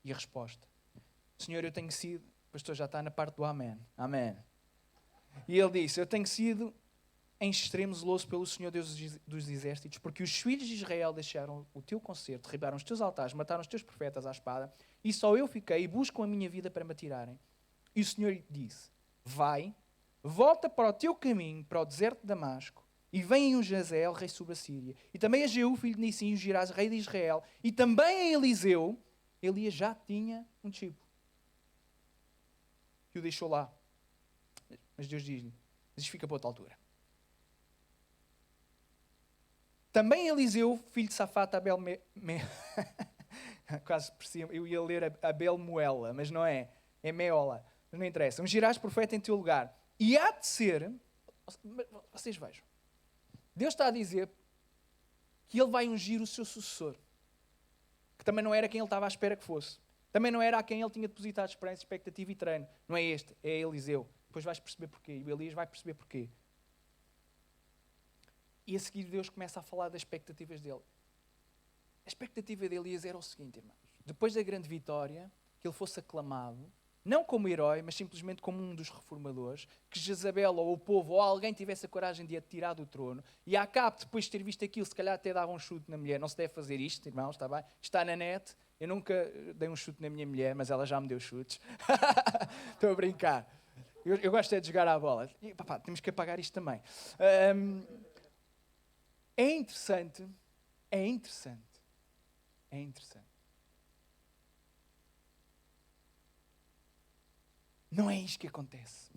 E a resposta: Senhor, eu tenho sido... O pastor já está na parte do amém. Amém. E ele disse: eu tenho sido em extremo zeloso pelo Senhor Deus dos exércitos, porque os filhos de Israel deixaram o teu concerto, derribaram os teus altares, mataram os teus profetas à espada, e só eu fiquei e buscam a minha vida para me atirarem. E o Senhor disse: vai, volta para o teu caminho, para o deserto de Damasco, e vem a Jazel, rei sobre a Síria, e também a Jeú, filho de Nissim, ungirás rei de Israel, e também a Eliseu. Elias já tinha um discípulo que o deixou lá. Mas Deus diz-lhe: mas isto fica para outra altura. Também Eliseu, filho de Safate, quase por cima, eu ia ler Abel Moela, mas não é, é Meola, mas não interessa. Ungirás profeta em teu lugar. E há de ser, vocês vejam, Deus está a dizer que Ele vai ungir o seu sucessor, que também não era quem Ele estava à espera que fosse. Também não era a quem Ele tinha depositado esperança, expectativa e treino. Não é este, é Eliseu. Depois vais perceber porquê. E o Elias vai perceber porquê. E a seguir Deus começa a falar das expectativas dele. A expectativa de Elias era o seguinte, irmãos. Depois da grande vitória, que ele fosse aclamado, não como herói, mas simplesmente como um dos reformadores, que Jezabel ou o povo ou alguém tivesse a coragem de a tirar do trono, e Acabe, depois de ter visto aquilo, se calhar até dava um chute na mulher. Não se deve fazer isto, irmãos, está bem? Está na net. Eu nunca dei um chute na minha mulher, mas ela já me deu chutes. Estou a brincar. Eu gosto é de jogar à bola. E, papá, temos que apagar isto também. É interessante. Não é isto que acontece.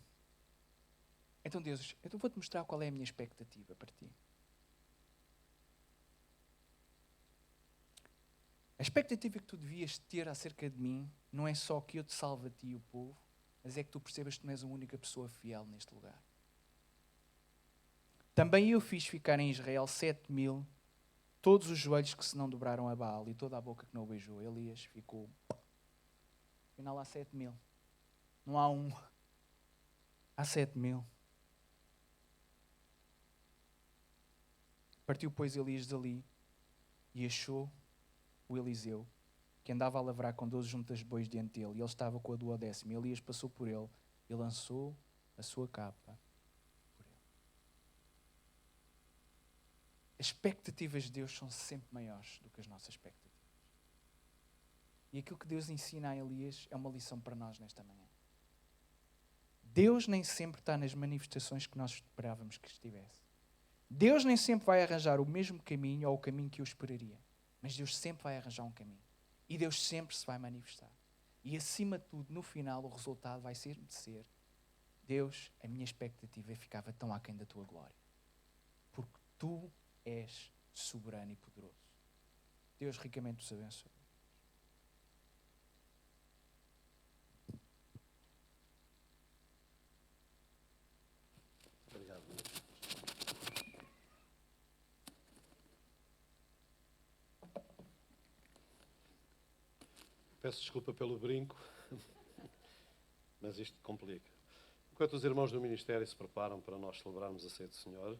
Então, Deus, eu vou-te mostrar qual é a minha expectativa para ti. A expectativa que tu devias ter acerca de mim não é só que eu te salve a ti e o povo, mas é que tu percebas que tu não és a única pessoa fiel neste lugar. Também eu fiz ficar em Israel 7.000, todos os joelhos que se não dobraram a Baal e toda a boca que não o beijou. Elias ficou... Afinal há 7.000. Não há um. Há 7.000. Partiu, pois, Elias dali e achou o Eliseu, que andava a lavrar com 12 juntas de bois diante dele, e ele estava com a 12ª. Elias passou por ele e lançou a sua capa por ele. As expectativas de Deus são sempre maiores do que as nossas expectativas. E aquilo que Deus ensina a Elias é uma lição para nós nesta manhã. Deus nem sempre está nas manifestações que nós esperávamos que estivesse. Deus nem sempre vai arranjar o mesmo caminho ou o caminho que eu esperaria. Mas Deus sempre vai arranjar um caminho. E Deus sempre se vai manifestar. E acima de tudo, no final, o resultado vai ser de ser: Deus, a minha expectativa ficava tão aquém da tua glória. Porque tu és soberano e poderoso. Deus ricamente os abençoe. Obrigado. Peço desculpa pelo brinco, mas isto complica. Enquanto os irmãos do ministério se preparam para nós celebrarmos a ceia do Senhor,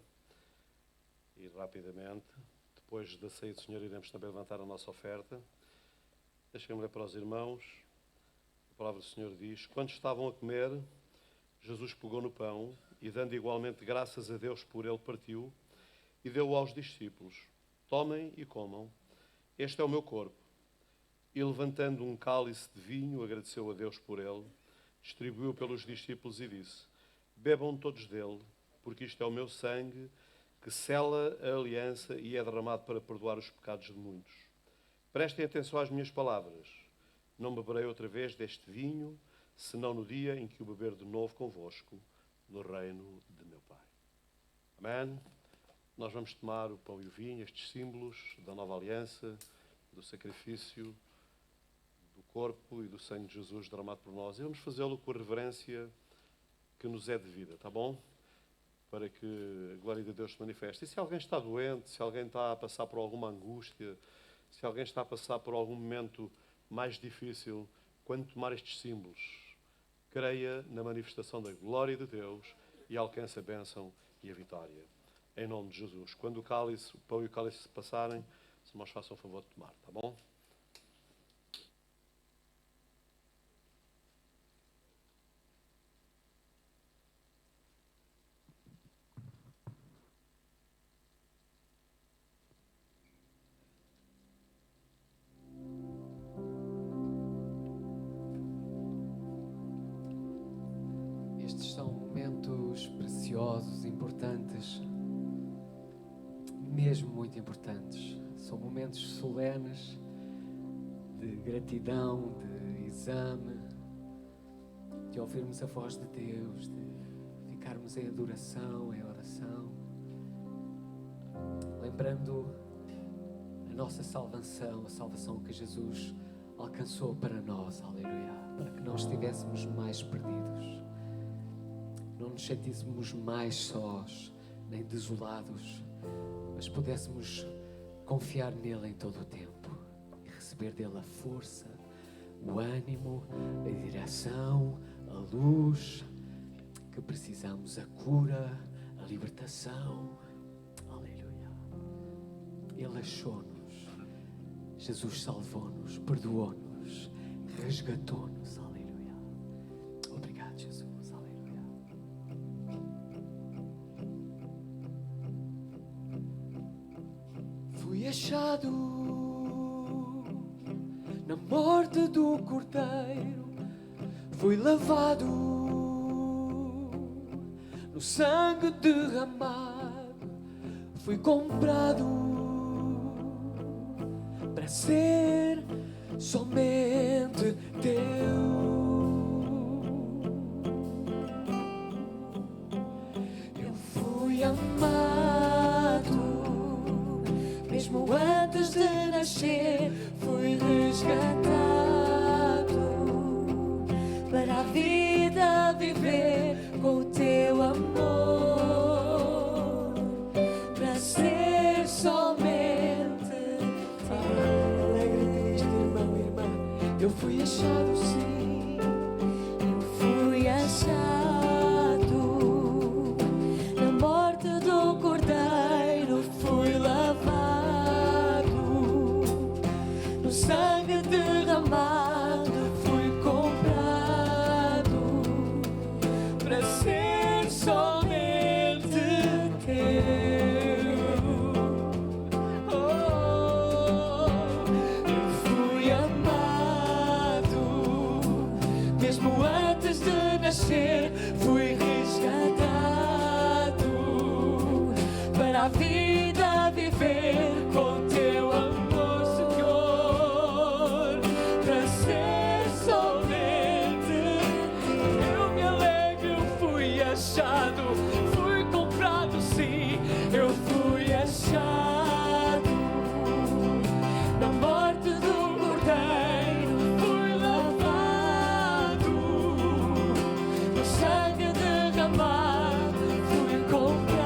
e rapidamente, depois da ceia do Senhor, iremos também levantar a nossa oferta. Deixem-me ler para os irmãos. A palavra do Senhor diz: quando estavam a comer, Jesus pegou no pão e, dando igualmente graças a Deus por ele, partiu e deu-o aos discípulos: tomem e comam, este é o meu corpo. E levantando um cálice de vinho, agradeceu a Deus por ele, distribuiu pelos discípulos e disse: bebam todos dele, porque isto é o meu sangue, que sela a aliança e é derramado para perdoar os pecados de muitos. Prestem atenção às minhas palavras. Não beberei outra vez deste vinho, senão no dia em que o beber de novo convosco, no reino de meu Pai. Amém? Nós vamos tomar o pão e o vinho, estes símbolos da nova aliança, do sacrifício, do corpo e do sangue de Jesus derramado por nós. E vamos fazê-lo com a reverência que nos é devida, tá bom? Para que a glória de Deus se manifeste. E se alguém está doente, se alguém está a passar por alguma angústia, se alguém está a passar por algum momento mais difícil, quando tomar estes símbolos, creia na manifestação da glória de Deus e alcance a bênção e a vitória. Em nome de Jesus. Quando o pão e o cálice se passarem, se nós façam o favor de tomar, tá bom? Estes são momentos preciosos, importantes, mesmo muito importantes. São momentos solenes de gratidão, de exame, de ouvirmos a voz de Deus, de ficarmos em adoração, em oração, lembrando a nossa salvação, a salvação que Jesus alcançou para nós, aleluia, para que não estivéssemos mais perdidos, não nos sentíssemos mais sós, nem desolados, mas pudéssemos confiar nele em todo o tempo e receber dele a força, o ânimo, a direção, a luz que precisamos, a cura, a libertação. Aleluia. Ele achou-nos, Jesus salvou-nos, perdoou-nos, resgatou-nos. Aleluia. Obrigado, Jesus. Fui achado na morte do Cordeiro, fui lavado no sangue derramado, fui comprado para ser somente teu. Eu fui amado mesmo antes de nascer, fui resgatado para a vida viver com o teu amor, para ser somente teu. Alegra-te nisto, irmão e irmã. Eu fui achado, sim, eu fui achado na morte do Cordeiro, fui lavado no sangue derramado, fui comprado para ser somente teu. Oh, eu fui amado mesmo antes de nascer, fui resgatado para a vida viver com teu amor, Senhor, para ser somente. Eu me alegro, eu fui achado, fui comprado, sim, eu fui achado na morte do Cordeiro, fui lavado no sangue derramado, fui comprado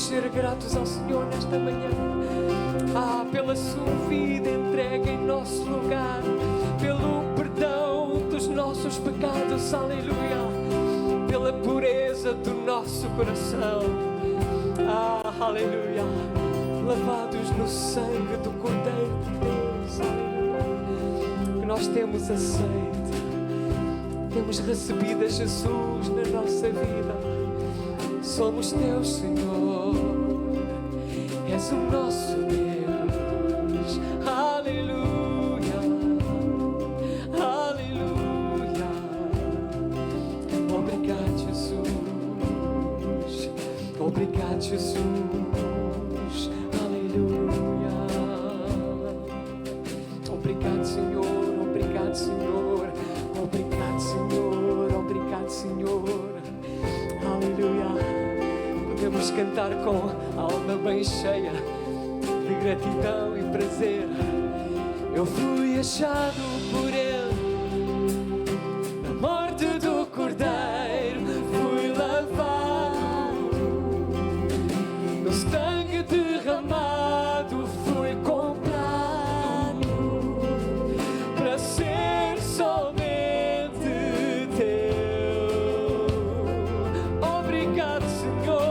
queremos ser gratos ao Senhor nesta manhã. Pela sua vida entregue em nosso lugar, pelo perdão dos nossos pecados, aleluia, pela pureza do nosso coração, aleluia, lavados no sangue do Cordeiro de Deus, aleluia, que nós temos aceito, temos recebido a Jesus na nossa vida. Somos teus, Senhor, és o nosso Deus, aleluia, aleluia. Obrigado, Jesus, obrigado, Jesus, aleluia. Obrigado, Senhor, obrigado, Senhor, obrigado, Senhor, obrigado, Senhor, aleluia. Podemos cantar com a alma bem cheia de gratidão e prazer. Eu fui achado por Ele na morte do Cordeiro, fui lavado no sangue derramado, fui comprado para ser somente teu. Obrigado, Senhor.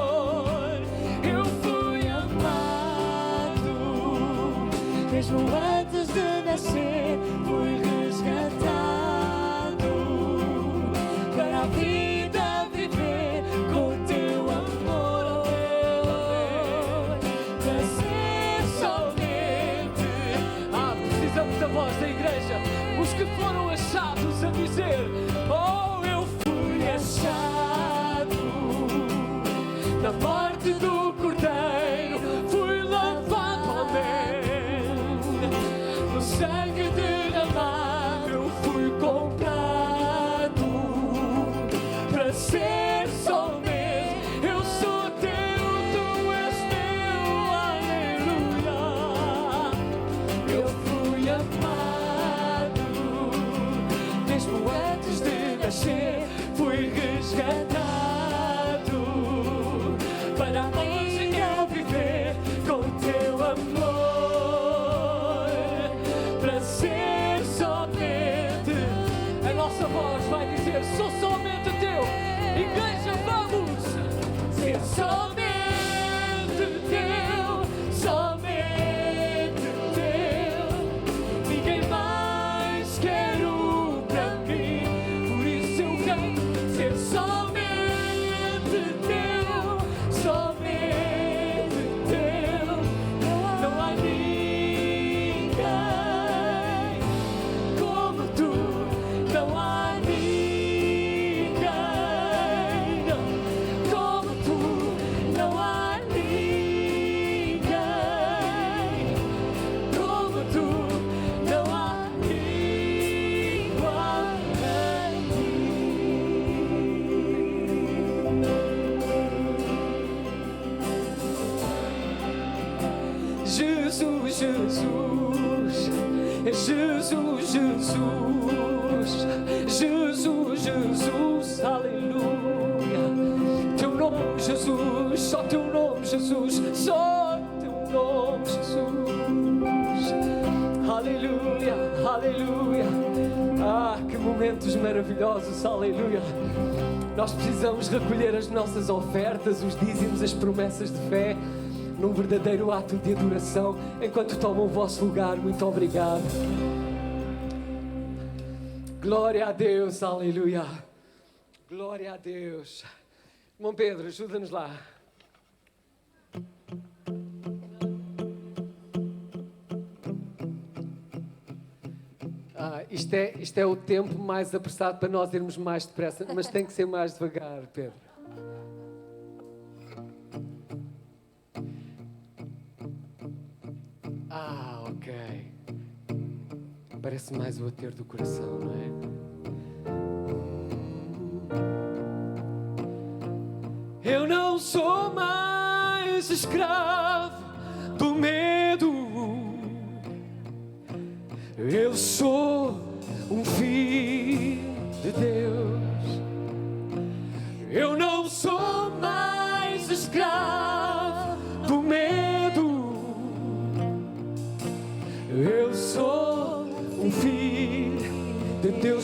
Mesmo antes de nascer, fui resgatado para a vida viver com teu amor, para ser somente. Precisamos da voz da igreja, os que foram achados a dizer: oh, eu fui achado na morte do Cordeiro, fui lavado, amém. No sangue derramado eu fui comprado para ser somente. Eu sou teu, tu és teu, aleluia. Eu fui amado, mesmo antes de nascer, fui resgatado para a vida viver com teu amor. Ser somente, a nossa voz vai dizer: sou somente teu. Igreja, vamos ser somente teu, somente teu. Ninguém mais quero para mim, por isso eu quero ser somente teu, somente teu. Não há Jesus, Jesus, Jesus, aleluia. Teu nome, Jesus, só teu nome, Jesus, só teu nome, Jesus. Aleluia, aleluia. Que momentos maravilhosos, aleluia. Nós precisamos recolher as nossas ofertas, os dízimos, as promessas de fé, num verdadeiro ato de adoração, enquanto tomam o vosso lugar. Muito obrigado. Glória a Deus, aleluia. Glória a Deus. Irmão Pedro, ajuda-nos lá. Isto é o tempo mais apressado para nós irmos mais depressa, mas tem que ser mais devagar, Pedro. Ok. Parece mais o bater do coração, não é? Eu não sou mais escravo do medo. Eu sou um filho de Deus. Eu não sou mais escravo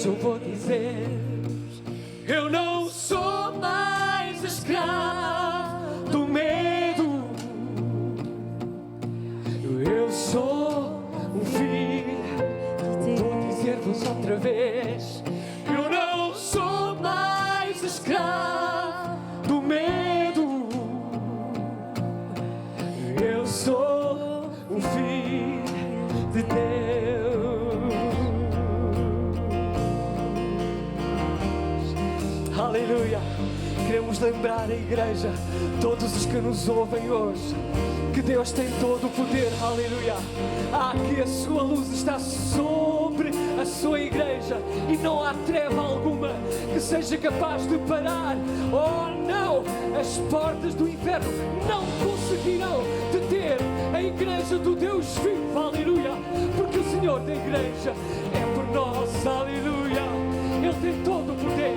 eu vou dizer: eu não sou mais escravo do medo. Eu sou um filho. Vou dizer-vos outra vez: eu não sou mais escravo do medo. Eu sou um filho de Deus. Aleluia. Queremos lembrar a igreja, todos os que nos ouvem hoje, que Deus tem todo o poder. Aleluia. Que a sua luz está sobre a sua igreja e não há treva alguma que seja capaz de parar. Oh não, as portas do inferno não conseguirão deter a igreja do Deus vivo. Aleluia. Porque o Senhor da igreja é por nós. Aleluia. Ele tem todo o poder.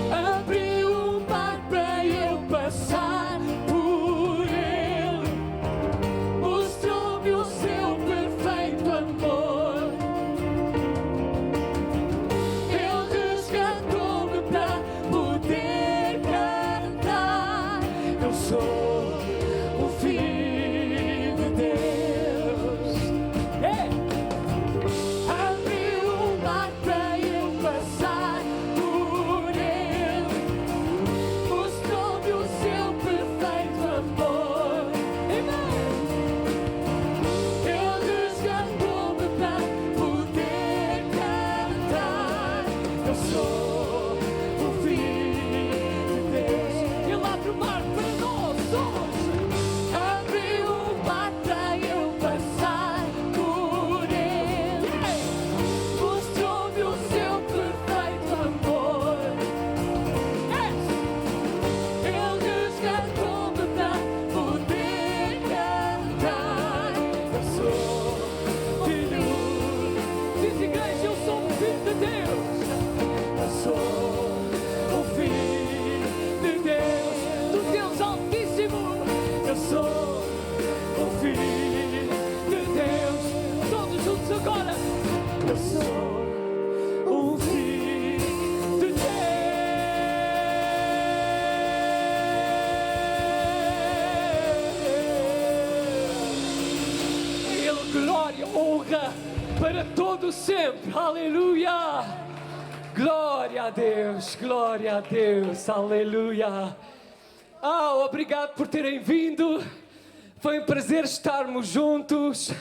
Abriu um mar para eu passar por ele, mostrou-me o seu perfeito amor. Ele resgatou-me para poder cantar. Eu sou o filho de Deus. Abriu um mar para eu passar por ele, mostrou-me o seu perfeito amor. Ele resgatou-me para poder cantar. Eu sou o filho de Deus. Ele abre o mar para nós hoje. Abriu o mar para eu passar por ele, mostrou-me o seu perfeito amor. Ele resgatou-me para poder cantar. Eu sou filho. Diz igreja, eu sou um filho de Deus. Eu sou um filho de Deus, do Deus Altíssimo. Eu sou um filho de Deus. Todos juntos agora. Eu sou um filho de Deus. Ele, glória, honra para todo sempre. Aleluia. Glória a Deus, glória a Deus. Aleluia. Obrigado por terem vindo. Foi um prazer estarmos juntos.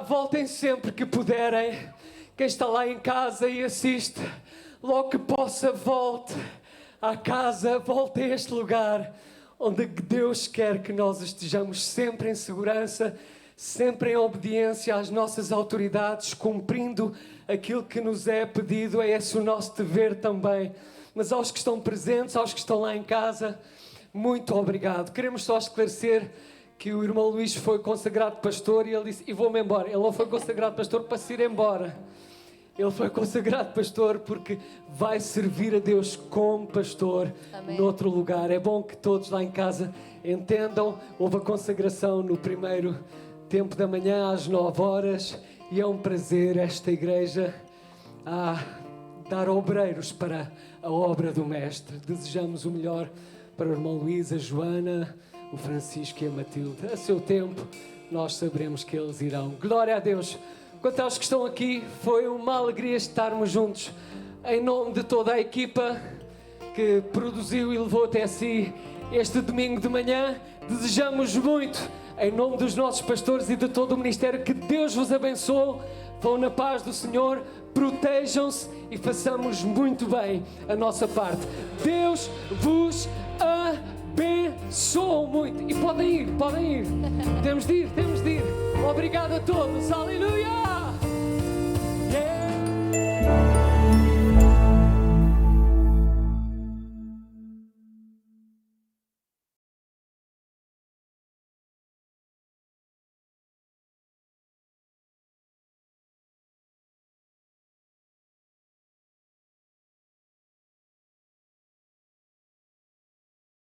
Voltem sempre que puderem. Quem está lá em casa e assiste, logo que possa, volte à casa, volte a este lugar onde Deus quer que nós estejamos sempre em segurança, sempre em obediência às nossas autoridades, cumprindo aquilo que nos é pedido. É esse o nosso dever também. Mas aos que estão presentes, aos que estão lá em casa, muito obrigado. Queremos só esclarecer que o irmão Luís foi consagrado pastor e ele disse: e vou-me embora. Ele não foi consagrado pastor para se ir embora. Ele foi consagrado pastor porque vai servir a Deus como pastor. Amém. Noutro lugar. É bom que todos lá em casa entendam. Houve a consagração no primeiro tempo da manhã às 9 horas e é um prazer esta igreja dar obreiros para a obra do Mestre. Desejamos o melhor para o irmão Luís, a Joana, o Francisco e a Matilde. A seu tempo nós saberemos que eles irão. Glória a Deus. Quanto aos que estão aqui, foi uma alegria estarmos juntos. Em nome de toda a equipa que produziu e levou até si este domingo de manhã, desejamos muito, em nome dos nossos pastores e de todo o ministério, que Deus vos abençoe. Vão na paz do Senhor, protejam-se e façamos muito bem a nossa parte. Deus vos abençoe muito. E podem ir. Temos de ir. Obrigado a todos. Aleluia!